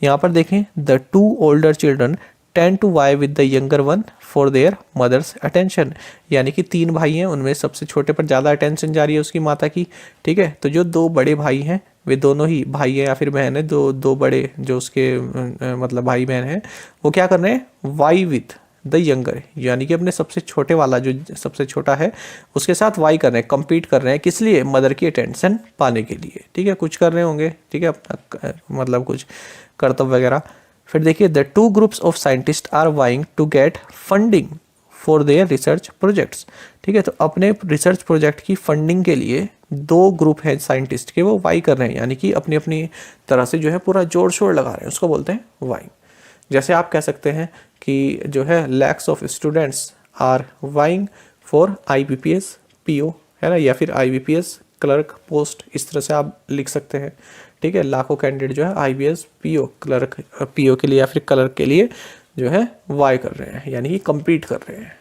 यहाँ पर देखें, the 2 older children tend to vie with the younger one for their mothers' attention, यानी कि 3 भाई हैं, उनमें सबसे छोटे पर ज़्यादा अटेंशन जा रही है उसकी माता की। ठीक है, तो जो 2 बड़े भाई हैं वे दोनों ही भाई हैं या फिर बहन है, दो बड़े जो उसके मतलब भाई बहन हैं, वो क्या कर रहे हैं, वाई विद द यंगर, यानी कि अपने सबसे छोटे वाला जो सबसे छोटा है उसके साथ वाई कर रहे हैं, compete कर रहे हैं, किस लिए, मदर की अटेंशन पाने के लिए। ठीक है, कुछ कर रहे होंगे, ठीक है, अपना मतलब कुछ कर्तव्य वगैरह। फिर देखिए, the 2 groups of scientist are vying to get funding for their research projects. ठीक है, तो अपने रिसर्च प्रोजेक्ट की फंडिंग के लिए 2 ग्रुप हैं साइंटिस्ट के, वो वाई कर रहे हैं, यानी कि अपनी अपनी तरह से जो है पूरा जोर शोर लगा रहे हैं, उसको बोलते हैं वाई। जैसे आप कह सकते हैं कि जो है lakhs of students are vying for IBPS PO, है ना, या फिर IBPS क्लर्क पोस्ट, इस तरह से आप लिख सकते हैं। ठीक है, लाखों कैंडिडेट जो है IBS PO क्लर्क PO के लिए या फिर क्लर्क के लिए जो है वाई कर रहे हैं, यानी कि compete कर रहे हैं।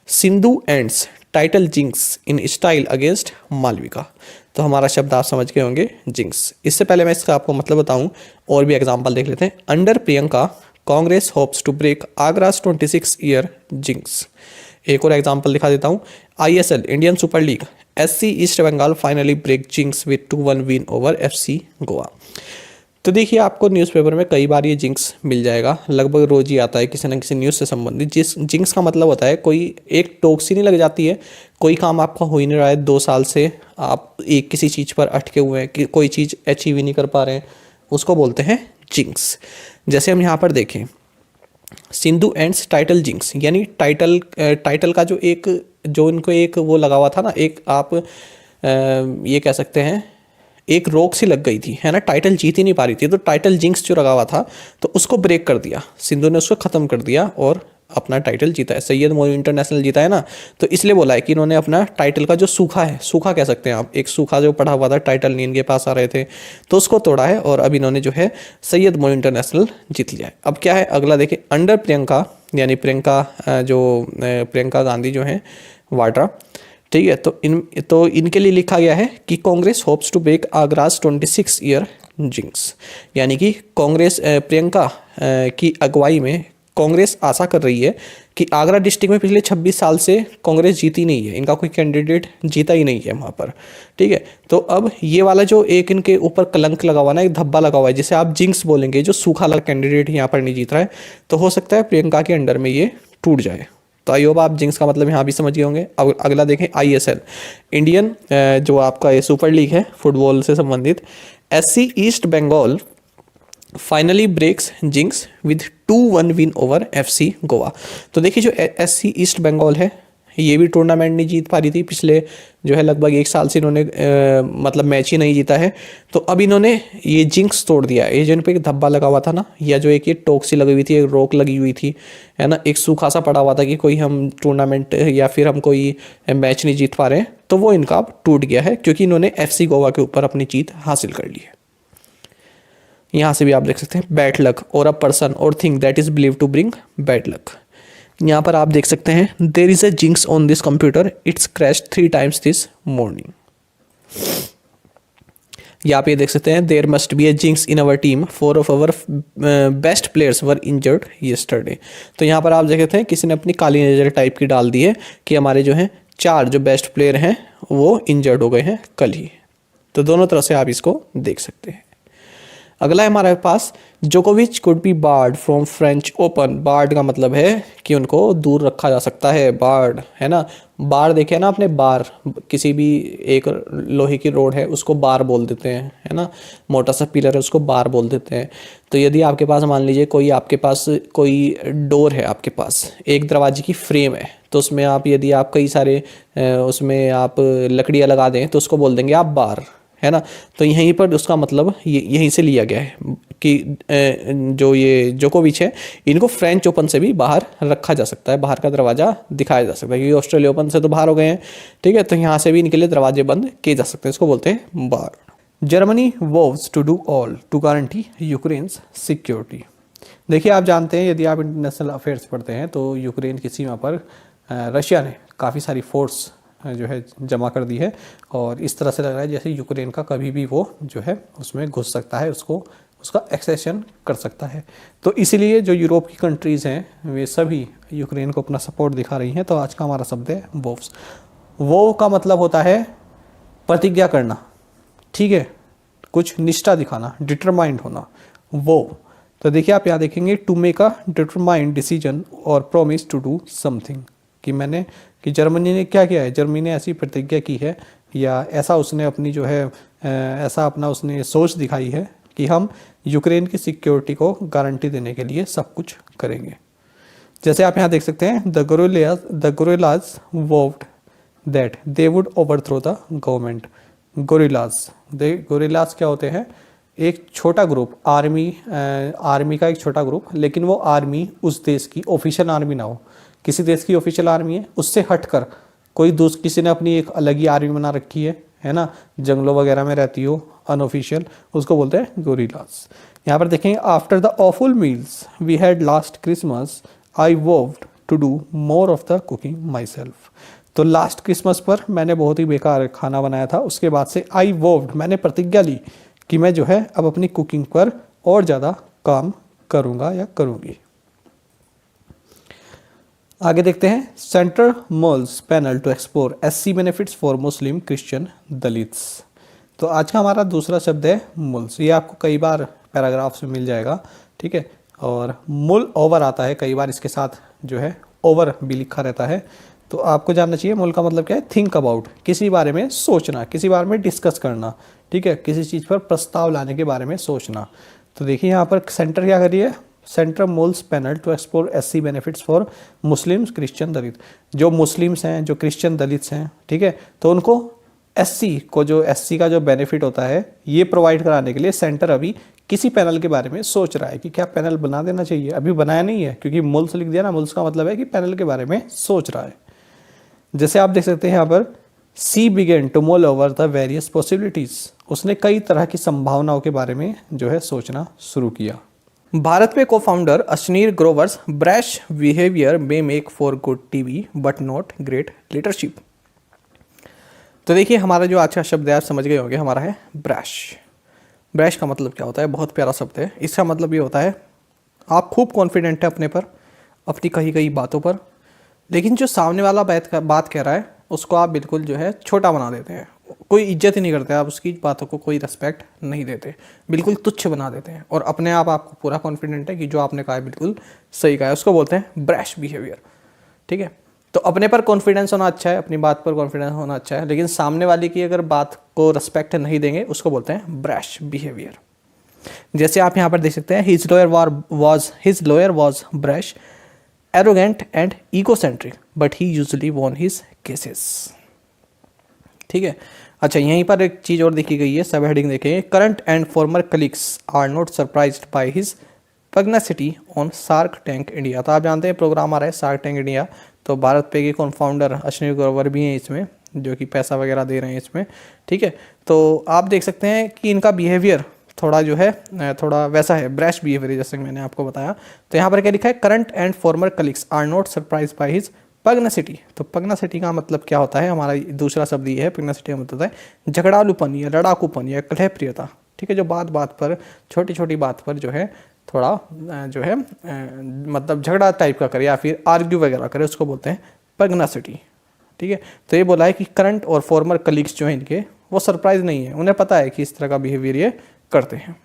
Sindhu ends title jinx in style against Malvika. तो हमारा शब्द आप समझ गए होंगे, जिंक्स। इससे पहले मैं इसका आपको मतलब बताऊं, और भी एग्जांपल देख लेते हैं। Under Priyanka Congress hopes to break Agra's 26 year jinx. एक और एग्जांपल दिखा देता हूं, ISL Indian Super League, SC East Bengal finally break jinx with 2-1 win over FC Goa. तो देखिए आपको न्यूज़पेपर में कई बार ये जिंक्स मिल जाएगा, लगभग रोज ही आता है किसी न किसी न्यूज़ से संबंधित। जिस जिंक्स का मतलब होता है कोई एक टोक्सी नहीं लग जाती है, कोई काम आपका हो ही नहीं रहा है, 2 साल से आप एक किसी चीज़ पर अटके हुए हैं, कि कोई चीज़ अचीव ही नहीं कर पा रहे हैं, उसको बोलते हैं जिंक्स। जैसे हम यहाँ पर देखें, सिंधु एंड्स टाइटल जिंक्स, यानी टाइटल का जो इनको एक वो लगा हुआ था ना, एक आप ये कह सकते हैं एक रोक सी लग गई थी, है ना, टाइटल जीत ही नहीं पा रही थी, तो टाइटल जिंक्स जो लगा हुआ था तो उसको ब्रेक कर दिया सिंधु ने, उसको ख़त्म कर दिया और अपना टाइटल जीता है, सैयद मोइन इंटरनेशनल जीता है ना। तो इसलिए बोला है कि इन्होंने अपना टाइटल का जो सूखा है, सूखा कह सकते हैं आप, एक सूखा जो पड़ा हुआ था, टाइटल नहीं इनके पास आ रहे थे, तो उसको तोड़ा है और अब इन्होंने जो है सैयद मोइन इंटरनेशनल जीत लिया है। अब क्या है अगला देखिए, अंडर प्रियंका, यानी प्रियंका गांधी जो है वाड्रा, ठीक है, तो इनके लिए लिखा गया है कि Congress hopes to break Agra's 26 year jinx, यानी कि कांग्रेस प्रियंका की अगुवाई में कांग्रेस आशा कर रही है कि आगरा डिस्ट्रिक्ट में पिछले 26 साल से कांग्रेस जीती नहीं है, इनका कोई कैंडिडेट जीता ही नहीं है वहाँ पर, ठीक है। तो अब ये वाला जो एक इनके ऊपर कलंक लगा हुआ ना, एक धब्बा लगा हुआ है, जिसे आप जिंक्स बोलेंगे, जो सूखा लगा कैंडिडेट यहाँ पर नहीं जीत रहा है, तो हो सकता है प्रियंका के अंडर में ये टूट जाए। तो आई होप आप जिंक्स का मतलब यहाँ भी समझ गए होंगे। अब अगला देखें, ISL, इंडियन जो आपका ये सुपर लीग है फुटबॉल से संबंधित, SC East Bengal finally breaks jinx with 2-1 win over FC Goa. तो देखिए जो SC ईस्ट बंगाल है, ये भी टूर्नामेंट नहीं जीत पा रही थी पिछले जो है लगभग 1 साल से, इन्होंने मतलब मैच ही नहीं जीता है। तो अब इन्होंने ये जिंक्स तोड़ दिया है, ये जिन पे एक धब्बा लगा हुआ था ना, या जो एक ये टोक सी लगी हुई थी, एक रोक लगी हुई थी, है ना, एक सूखा सा पड़ा हुआ था कि कोई हम टूर्नामेंट या फिर हम कोई मैच नहीं जीत पा रहे हैं, तो वो इनका अब टूट गया है क्योंकि इन्होंने FC गोवा के ऊपर अपनी जीत हासिल कर ली है। यहाँ से भी आप देख सकते हैं, bad luck or a person or thing that is believe to bring bad luck. यहाँ पर आप देख सकते हैं, there is a jinx on this computer, it's crash 3 times this morning. यहाँ पे देख सकते हैं, there must be a jinx in our team, 4 of our best players were injured yesterday. तो यहाँ पर आप देख सकते हैं, किसी ने अपनी काली नजर टाइप की डाल दी है कि हमारे जो हैं 4 जो बेस्ट प्लेयर हैं वो इंजर्ड हो गए हैं कल ही। तो दोनों तरह से आप इसको देख सकते हैं। अगला है हमारे पास, जोकोविच could be barred from French Open. Barred का मतलब है कि उनको दूर रखा जा सकता है, बार्ड, है ना। बार देखे ना आपने, बार, किसी भी एक लोहे की रोड है उसको बार बोल देते हैं, है ना, मोटा सा पिलर है उसको बार बोल देते हैं। तो यदि आपके पास मान लीजिए आपके पास कोई डोर है, आपके पास एक दरवाजे की फ्रेम है, तो उसमें आप यदि आप कई सारे उसमें आप लकड़ियाँ लगा दें तो उसको बोल देंगे आप बार, है ना। तो यहीं पर उसका मतलब यहीं से लिया गया है कि जो ये जोकोविच है, इनको फ्रेंच ओपन से भी बाहर रखा जा सकता है, बाहर का दरवाज़ा दिखाया जा सकता है, क्योंकि ऑस्ट्रेलिया ओपन से तो बाहर हो गए हैं, ठीक है। तो यहाँ से भी इनके लिए दरवाजे बंद किए जा सकते हैं, इसको बोलते हैं बार। Germany vows to do all to guarantee Ukraine's security. देखिए आप जानते हैं, यदि आप इंटरनेशनल अफेयर्स पढ़ते हैं तो यूक्रेन की सीमा पर रशिया ने काफ़ी सारी फोर्स जो है जमा कर दी है, और इस तरह से लग रहा है जैसे यूक्रेन का कभी भी वो जो है उसमें घुस सकता है, उसका एक्सेशन कर सकता है। तो इसीलिए जो यूरोप की कंट्रीज़ हैं वे सभी यूक्रेन को अपना सपोर्ट दिखा रही हैं। तो आज का हमारा शब्द है वोव्स। वो का मतलब होता है प्रतिज्ञा करना, ठीक है, कुछ निष्ठा दिखाना, डिटरमाइंड होना, वो। तो देखिए आप यहाँ देखेंगे, to make a determined decision or promise to do something, कि जर्मनी ने क्या किया है, जर्मनी ने ऐसी प्रतिज्ञा की है या ऐसा उसने अपनी जो है ऐसा अपना उसने सोच दिखाई है कि हम यूक्रेन की सिक्योरिटी को गारंटी देने के लिए सब कुछ करेंगे। जैसे आप यहाँ देख सकते हैं, the guerrillas vowed that they would overthrow the government. Guerrillas क्या होते हैं, एक छोटा ग्रुप, आर्मी का एक छोटा ग्रुप, लेकिन वो आर्मी उस देश की ऑफिशियल आर्मी ना हो, किसी देश की ऑफिशियल आर्मी है उससे हटकर कोई किसी ने अपनी एक अलग ही आर्मी बना रखी है ना, जंगलों वगैरह में रहती हो, अनऑफिशियल, उसको बोलते हैं गोरिल्लास। यहाँ पर देखेंगे, after the awful meals we had last Christmas I vowed to do more of the cooking myself. तो लास्ट क्रिसमस पर मैंने बहुत ही बेकार खाना बनाया था, उसके बाद से आई वोव्ड, मैंने प्रतिज्ञा ली कि मैं जो है अब अपनी कुकिंग पर और ज़्यादा काम करूँगा या करूँगी। आगे देखते हैं, centre mulls panel to explore SC benefits for Muslim Christian Dalits. तो आज का हमारा दूसरा शब्द है मुल्स। ये आपको कई बार पैराग्राफ्स में मिल जाएगा, ठीक है। और मुल ओवर आता है कई बार, इसके साथ जो है ओवर भी लिखा रहता है। तो आपको जानना चाहिए मुल का मतलब क्या है, थिंक अबाउट, किसी बारे में सोचना, किसी बारे में डिस्कस करना, ठीक है, किसी चीज़ पर प्रस्ताव लाने के बारे में सोचना। तो देखिए यहाँ पर सेंटर क्या कर रही है, centre mulls panel to explore SC benefits for Muslims Christian Dalit. जो मुस्लिम्स हैं, जो क्रिश्चियन दलित्स हैं, ठीक है, तो उनको एससी को, जो एससी का जो बेनिफिट होता है ये प्रोवाइड कराने के लिए सेंटर अभी किसी पैनल के बारे में सोच रहा है कि क्या पैनल बना देना चाहिए। अभी बनाया नहीं है क्योंकि मुल्स लिख दिया ना, मुल्स का मतलब है कि पैनल के बारे में सोच रहा है। जैसे आप देख सकते हैं यहाँ पर सी बिगेन टू मुल ओवर द वेरियस पॉसिबिलिटीज, उसने कई तरह की संभावनाओं के बारे में जो है सोचना शुरू किया। भारत में को founder Ashneer growers brash behaviour may make for good TV but not great leadership. तो देखिए हमारा जो आज का शब्द है आप समझ गए होंगे, हमारा है ब्रैश। ब्रैश का मतलब क्या होता है? बहुत प्यारा शब्द है। इसका मतलब ये होता है आप खूब कॉन्फिडेंट है अपने पर, अपनी कही गई बातों पर, लेकिन जो सामने वाला बात कह रहा है उसको आप बिल्कुल जो है छोटा बना देते हैं, कोई इज्जत ही नहीं करते, आप उसकी बातों को कोई रिस्पेक्ट नहीं देते, बिल्कुल तुच्छ बना देते हैं और अपने आप आपको पूरा कॉन्फिडेंट है कि जो आपने कहा है बिल्कुल सही कहा है, उसको बोलते हैं ब्रैश बिहेवियर। ठीक है, तो अपने पर कॉन्फिडेंस होना अच्छा है, अपनी बात पर कॉन्फिडेंस होना अच्छा है, लेकिन सामने वाले की अगर बात को रिस्पेक्ट नहीं देंगे उसको बोलते हैं ब्रैश बिहेवियर। जैसे आप यहाँ पर देख सकते हैं his lawyer was brash, arrogant and egocentric but he usually won his cases. ठीक है, अच्छा यहीं पर एक चीज़ और देखी गई है, सब हेडिंग देखेंगे। Current and former colleagues are not surprised by his pugnacity on Shark Tank India. तो आप जानते हैं प्रोग्राम आ रहा है शार्क टैंक इंडिया, तो भारत पे के कौन फाउंडर अश्नीर ग्रोवर भी हैं इसमें, जो कि पैसा वगैरह दे रहे हैं इसमें। ठीक है, तो आप देख सकते हैं कि इनका बिहेवियर थोड़ा जो है थोड़ा वैसा है, ब्रैश बिहेवियर, जैसे कि मैंने आपको बताया। तो यहाँ पर क्या लिखा है? Current and former colleagues are not surprise by his pugnacity. तो पग्नासिटी का मतलब क्या होता है? हमारा दूसरा शब्द ये है, पग्नासिटी का मतलब है झगड़ालूपन या लड़ाकूपन या कलह प्रियता। ठीक है, जो बात बात पर, छोटी छोटी बात पर जो है थोड़ा जो है मतलब झगड़ा टाइप का करे या फिर आर्ग्यू वगैरह करे, उसको बोलते हैं पग्नासिटी। ठीक है, तो ये बोला है कि करंट और फॉर्मर कलीग्स जो हैं इनके, वो सरप्राइज नहीं है, उन्हें पता है कि इस तरह का बिहेवियर ये करते हैं।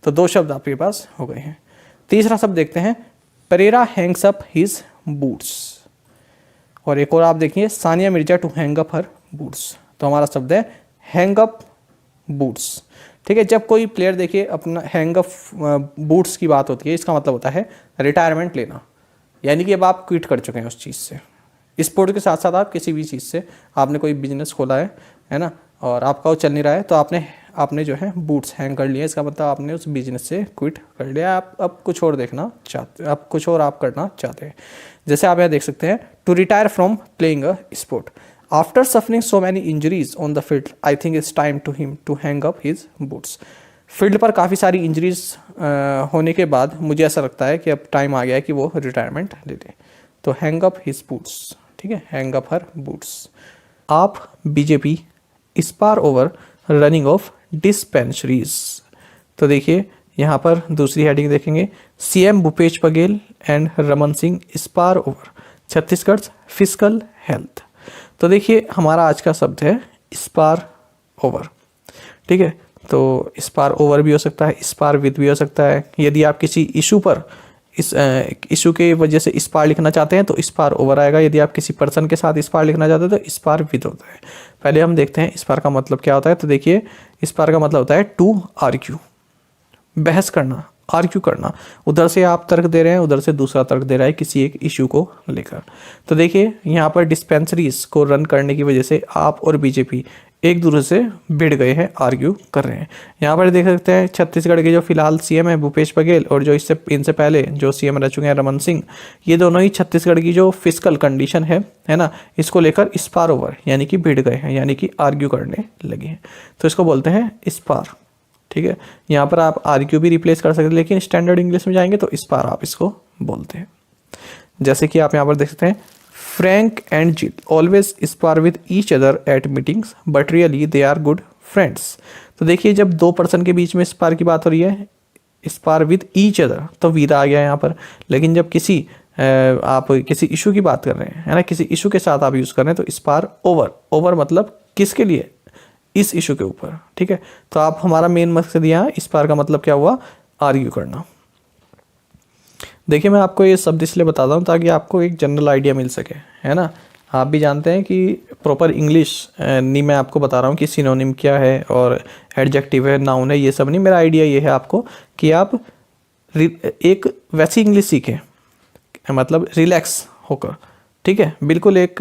तो दो शब्द आपके पास हो गए हैं। तीसरा शब्द देखते हैं, Perera hangs up his boots. और एक और आप देखिए, Sania Mirza to hang up her boots. तो हमारा शब्द है हैंग अप बूट्स। ठीक है, जब कोई प्लेयर देखिए अपना हैंग अप बूट्स की बात होती है, इसका मतलब होता है रिटायरमेंट लेना, यानी कि अब आप क्विट कर चुके हैं उस चीज़ से। स्पोर्ट के साथ साथ आप किसी भी चीज़ से, आपने कोई बिजनेस खोला है ना, और आपका वो चल नहीं रहा है, तो आपने जो है बूट्स हैंग कर लिए, इसका मतलब आपने उस बिजनेस से क्विट कर लिया, आप अब कुछ और देखना चाहते, अब कुछ और आप करना चाहते हैं। जैसे आप यहाँ देख सकते हैं, to retire from playing a sport after suffering so many injuries on the field I think it's time to him to hang up his boots. Field पर काफ़ी सारी इंजरीज होने के बाद मुझे ऐसा लगता है कि अब टाइम आ गया है कि वो रिटायरमेंट ले ले। तो हैंग अप हिज बूट्स। ठीक है, हैंग अप हर बूट्स। आप BJP spar over running of dispensaries. तो देखिए यहाँ पर दूसरी हेडिंग देखेंगे, CM Bhupesh Baghel and Raman Singh spar over Chhattisgarh physical health. तो देखिए हमारा आज का शब्द है स्पार ओवर। ठीक है, तो स्पार ओवर भी हो सकता है, स्पार विद भी हो सकता है। यदि आप किसी इशू पर, इस इशू के वजह से स्पार लिखना चाहते हैं तो स्पार ओवर आएगा। यदि आप किसी पर्सन के साथ स्पार लिखना चाहते हैं तो स्पार विद होता है। पहले हम देखते हैं स्पार का मतलब क्या होता है। तो देखिए स्पार का मतलब होता है टू आर्ग्यू, बहस करना, आर्ग्यू करना। उधर से आप तर्क दे रहे हैं, उधर से दूसरा तर्क दे रहा है किसी एक इशू को लेकर। तो देखिए यहाँ पर डिस्पेंसरीज को रन करने की वजह से आप और बीजेपी एक दूसरे से भिड़ गए हैं, आर्ग्यू कर रहे हैं। यहाँ पर देख सकते हैं छत्तीसगढ़ के जो फिलहाल सीएम है भूपेश बघेल और जो इनसे पहले जो सीएम रह चुके हैं रमन सिंह, ये दोनों ही छत्तीसगढ़ की जो फिजिकल कंडीशन है ना, इसको लेकर स्पार ओवर यानी कि भिड़ गए हैं, यानी कि आर्ग्यू करने लगे हैं। तो इसको बोलते हैं स्पार। ठीक है, यहाँ पर आप आर्ग्यू भी रिप्लेस कर सकते हैं, लेकिन स्टैंडर्ड इंग्लिश में जाएंगे तो स्पार आप इसको बोलते हैं। जैसे कि आप यहाँ पर देख सकते हैं, Frank and Jill always spar with each other at meetings but really they are good friends. तो देखिए जब दो पर्सन के बीच में स्पार की बात हो रही है, स्पार विद ईच अदर, तो विद आ गया यहाँ पर। लेकिन जब आप किसी इशू की बात कर रहे हैं, है ना, किसी इशू के साथ आप यूज़ कर रहे हैं तो स्पार ओवर। ओवर मतलब किसके लिए? इस इशू के ऊपर। ठीक है, तो आप हमारा मेन मकसद यहाँ स्पार का मतलब क्या हुआ? आर्ग्यू करना। देखिए मैं आपको ये शब्द इसलिए बताता हूँ ताकि आपको एक जनरल आइडिया मिल सके, है ना। आप भी जानते हैं कि प्रॉपर इंग्लिश नहीं मैं आपको बता रहा हूँ कि सिनोनिम क्या है और एडजेक्टिव है, नाउन है, ये सब नहीं। मेरा आइडिया ये है आपको कि आप एक वैसी इंग्लिश सीखें, मतलब रिलैक्स होकर, ठीक है, बिल्कुल एक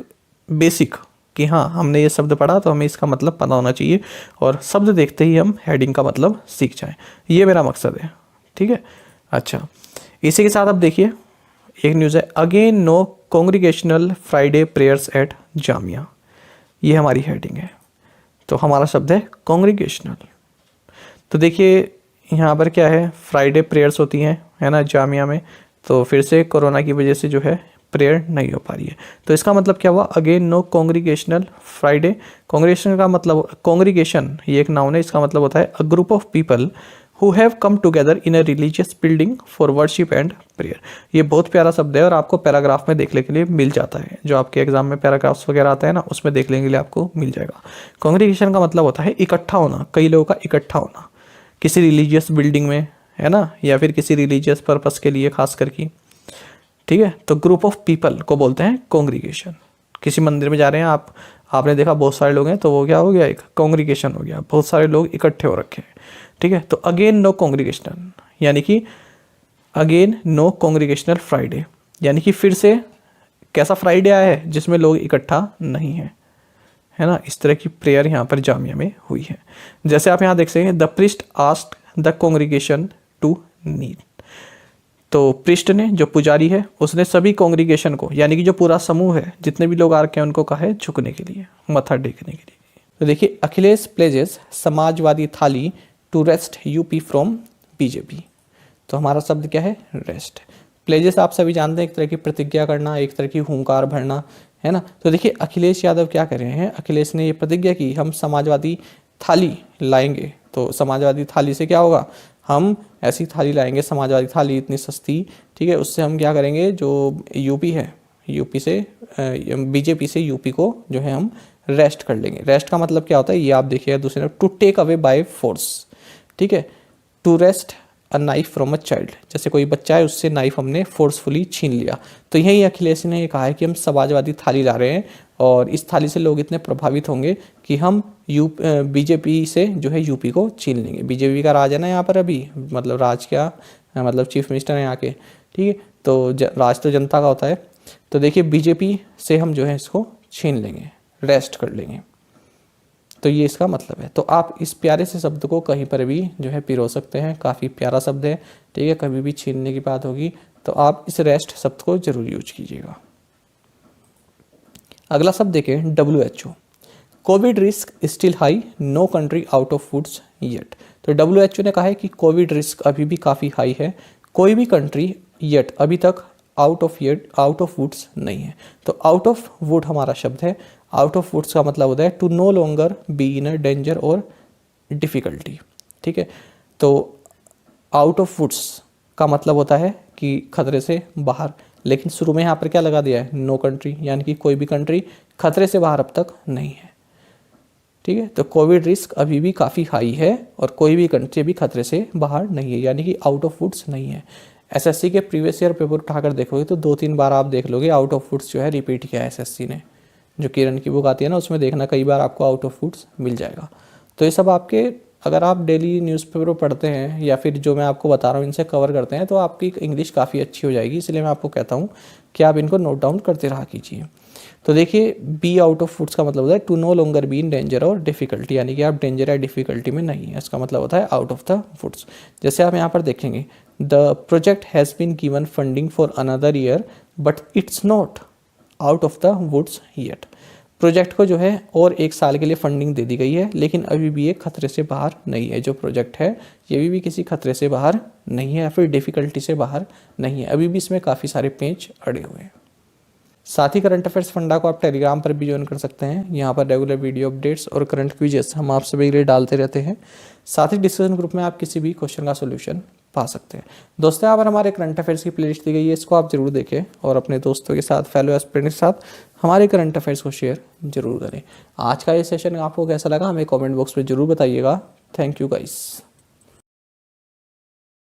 बेसिक कि हाँ हमने ये शब्द पढ़ा तो हमें इसका मतलब पता होना चाहिए और शब्द देखते ही हम हेडिंग का मतलब सीख जाएं, ये मेरा मकसद है, ठीक है। अच्छा, इसी के साथ अब देखिए एक न्यूज़ है, again no congregational Friday prayers at Jamia, ये हमारी हेडिंग है। तो हमारा शब्द है कॉन्ग्रीगेशनल। तो देखिए यहाँ पर क्या है, फ्राइडे प्रेयर्स होती हैं, है ना, जामिया में। तो फिर से कोरोना की वजह से जो है प्रेयर नहीं हो पा रही है। तो इसका मतलब क्या हुआ, again no congregational Friday. Congregation का मतलब, कॉन्ग्रीगेशन ये एक नाउन है, इसका मतलब होता है अ group of people who have come together in a religious building for worship and prayer. ये बहुत प्यारा शब्द है और आपको पैराग्राफ में देखने के लिए मिल जाता है, जो आपके एग्जाम में पैराग्राफ्स वगैरह आता है ना, उसमें देखने के लिए आपको मिल जाएगा। कॉन्ग्रीगेशन का मतलब होता है इकट्ठा होना, कई लोगों का इकट्ठा होना किसी रिलीजियस बिल्डिंग में, है ना, या फिर किसी रिलीजियस पर्पस के लिए खास करके, ठीक है। तो ग्रुप ऑफ पीपल को बोलते हैं कॉन्ग्रीगेशन। किसी मंदिर में जा रहे हैं आप, आपने देखा बहुत सारे लोग हैं, तो वो क्या हो गया, एक कॉन्ग्रीगेशन हो गया, बहुत सारे लोग इकट्ठे हो रखे हैं, ठीक है। तो अगेन नो कॉन्ग्रीगेशनल, यानी कि अगेन नो कॉन्ग्रीगेशनल फ्राइडे, यानी कि फिर से कैसा फ्राइडे आया है जिसमें लोग इकट्ठा नहीं है, है ना। इस तरह की प्रेयर यहाँ पर जामिया में हुई है। जैसे आप यहाँ देख सकते हैं, the priest asked the congregation to kneel. तो प्रिस्ट ने, जो पुजारी है, उसने सभी कॉन्ग्रीगेशन को, यानी कि जो पूरा समूह है, जितने भी लोग आ रखे हैं, उनको कहा है झुकने के लिए, मत्था टेकने के लिए। तो देखिए, Akhilesh pledges Samajwadi thali to wrest UP from BJP. तो हमारा शब्द क्या है, रेस्ट। प्लेजेस आप सभी जानते हैं, एक तरह की प्रतिज्ञा करना, एक तरह की हुंकार भरना, है ना। तो देखिए अखिलेश यादव क्या कर रहे हैं, अखिलेश ने ये प्रतिज्ञा की हम समाजवादी थाली लाएंगे। तो समाजवादी थाली से क्या होगा, हम ऐसी थाली लाएंगे, समाजवादी थाली इतनी सस्ती, ठीक है, उससे हम क्या करेंगे, जो यूपी है, यूपी से बीजेपी से यूपी को जो है हम रेस्ट कर लेंगे। रेस्ट का मतलब क्या होता है, ये आप देखिएगा दूसरे, to take away by force, ठीक है। To wrest a knife from a child, जैसे कोई बच्चा है उससे नाइफ हमने फोर्सफुली छीन लिया। तो यही अखिलेश ने ये कहा है कि हम समाजवादी थाली ला रहे हैं और इस थाली से लोग इतने प्रभावित होंगे कि हम बीजेपी से जो है यूपी को छीन लेंगे। बीजेपी का राज है ना यहाँ पर अभी, मतलब राज क्या, मतलब चीफ मिनिस्टर है यहाँ के, ठीक है। तो राज तो जनता का होता है। तो देखिए बीजेपी से हम जो है इसको छीन लेंगे, रेस्ट कर लेंगे। तो ये इसका मतलब है। तो आप इस प्यारे से शब्द को कहीं पर भी जो है पिरो सकते हैं, काफ़ी प्यारा शब्द है, ठीक है। कभी भी छीनने की बात होगी तो आप इस रेस्ट शब्द को जरूर यूज कीजिएगा। अगला शब्द देखें, WHO। Covid risk still high, no country out of woods yet. तो WHO ने कहा है कि कोविड रिस्क अभी भी काफ़ी हाई है, कोई भी कंट्री येट अभी तक आउट ऑफ वुड्स नहीं है। तो आउट ऑफ वुड हमारा शब्द है। आउट ऑफ वुड्स का मतलब होता है to no longer be in a danger or difficulty, ठीक है। तो आउट ऑफ वुड्स का मतलब होता है कि खतरे से बाहर, लेकिन शुरू में यहाँ पर क्या लगा दिया है, नो कंट्री, यानी कि कोई भी कंट्री खतरे से बाहर अब तक नहीं है, ठीक है। तो कोविड रिस्क अभी भी काफ़ी हाई है और कोई भी कंट्री भी खतरे से बाहर नहीं है, यानी कि आउट ऑफ वुड्स नहीं है। SSC के प्रीवियस ईयर पेपर उठाकर देखोगे तो 2-3 बार आप देख लोगे आउट ऑफ वुड्स जो है रिपीट किया है SSC ने। जो किरण की बुक आती है ना, उसमें देखना कई बार आपको आउट ऑफ वुड्स मिल जाएगा। तो ये सब आपके, अगर आप डेली न्यूज़पेपर पढ़ते हैं या फिर जो मैं आपको बता रहा हूँ इनसे कवर करते हैं तो आपकी इंग्लिश काफ़ी अच्छी हो जाएगी। इसलिए मैं आपको कहता हूँ कि आप इनको नोट डाउन करते रहा कीजिए। तो देखिए, बी आउट ऑफ वुड्स का मतलब होता है to no longer be in danger or difficulty, यानी कि आप डेंजर या डिफिकल्टी में नहीं है, इसका मतलब होता है आउट ऑफ द वुड्स। जैसे आप यहाँ पर देखेंगे, the project has been given funding for another year but it's not out of the woods yet. Project को जो है और 1 साल के लिए फंडिंग दे दी गई है, लेकिन अभी भी ये खतरे से बाहर नहीं है। जो प्रोजेक्ट है ये अभी भी किसी खतरे से बाहर नहीं है या फिर डिफ़िकल्टी से बाहर नहीं है, अभी भी इसमें काफ़ी सारे पेंच अड़े हुए हैं। साथ ही करंट अफेयर्स फंडा को आप टेलीग्राम पर भी ज्वाइन कर सकते हैं। यहाँ पर रेगुलर वीडियो अपडेट्स और करंट क्विजेस हम आप सभी के लिए डालते रहते हैं। साथ ही डिस्कशन ग्रुप में आप किसी भी क्वेश्चन का सोल्यूशन पा सकते हैं। दोस्तों, यहाँ पर हमारे करंट अफेयर्स की प्लेलिस्ट दी गई है, इसको आप जरूर देखें और अपने दोस्तों के साथ, फेलो एस्पिरेंट्स के साथ हमारे करंट अफेयर्स को शेयर जरूर करें। आज का ये सेशन आपको कैसा लगा हमें कमेंट बॉक्स में जरूर बताइएगा। Thank you guys.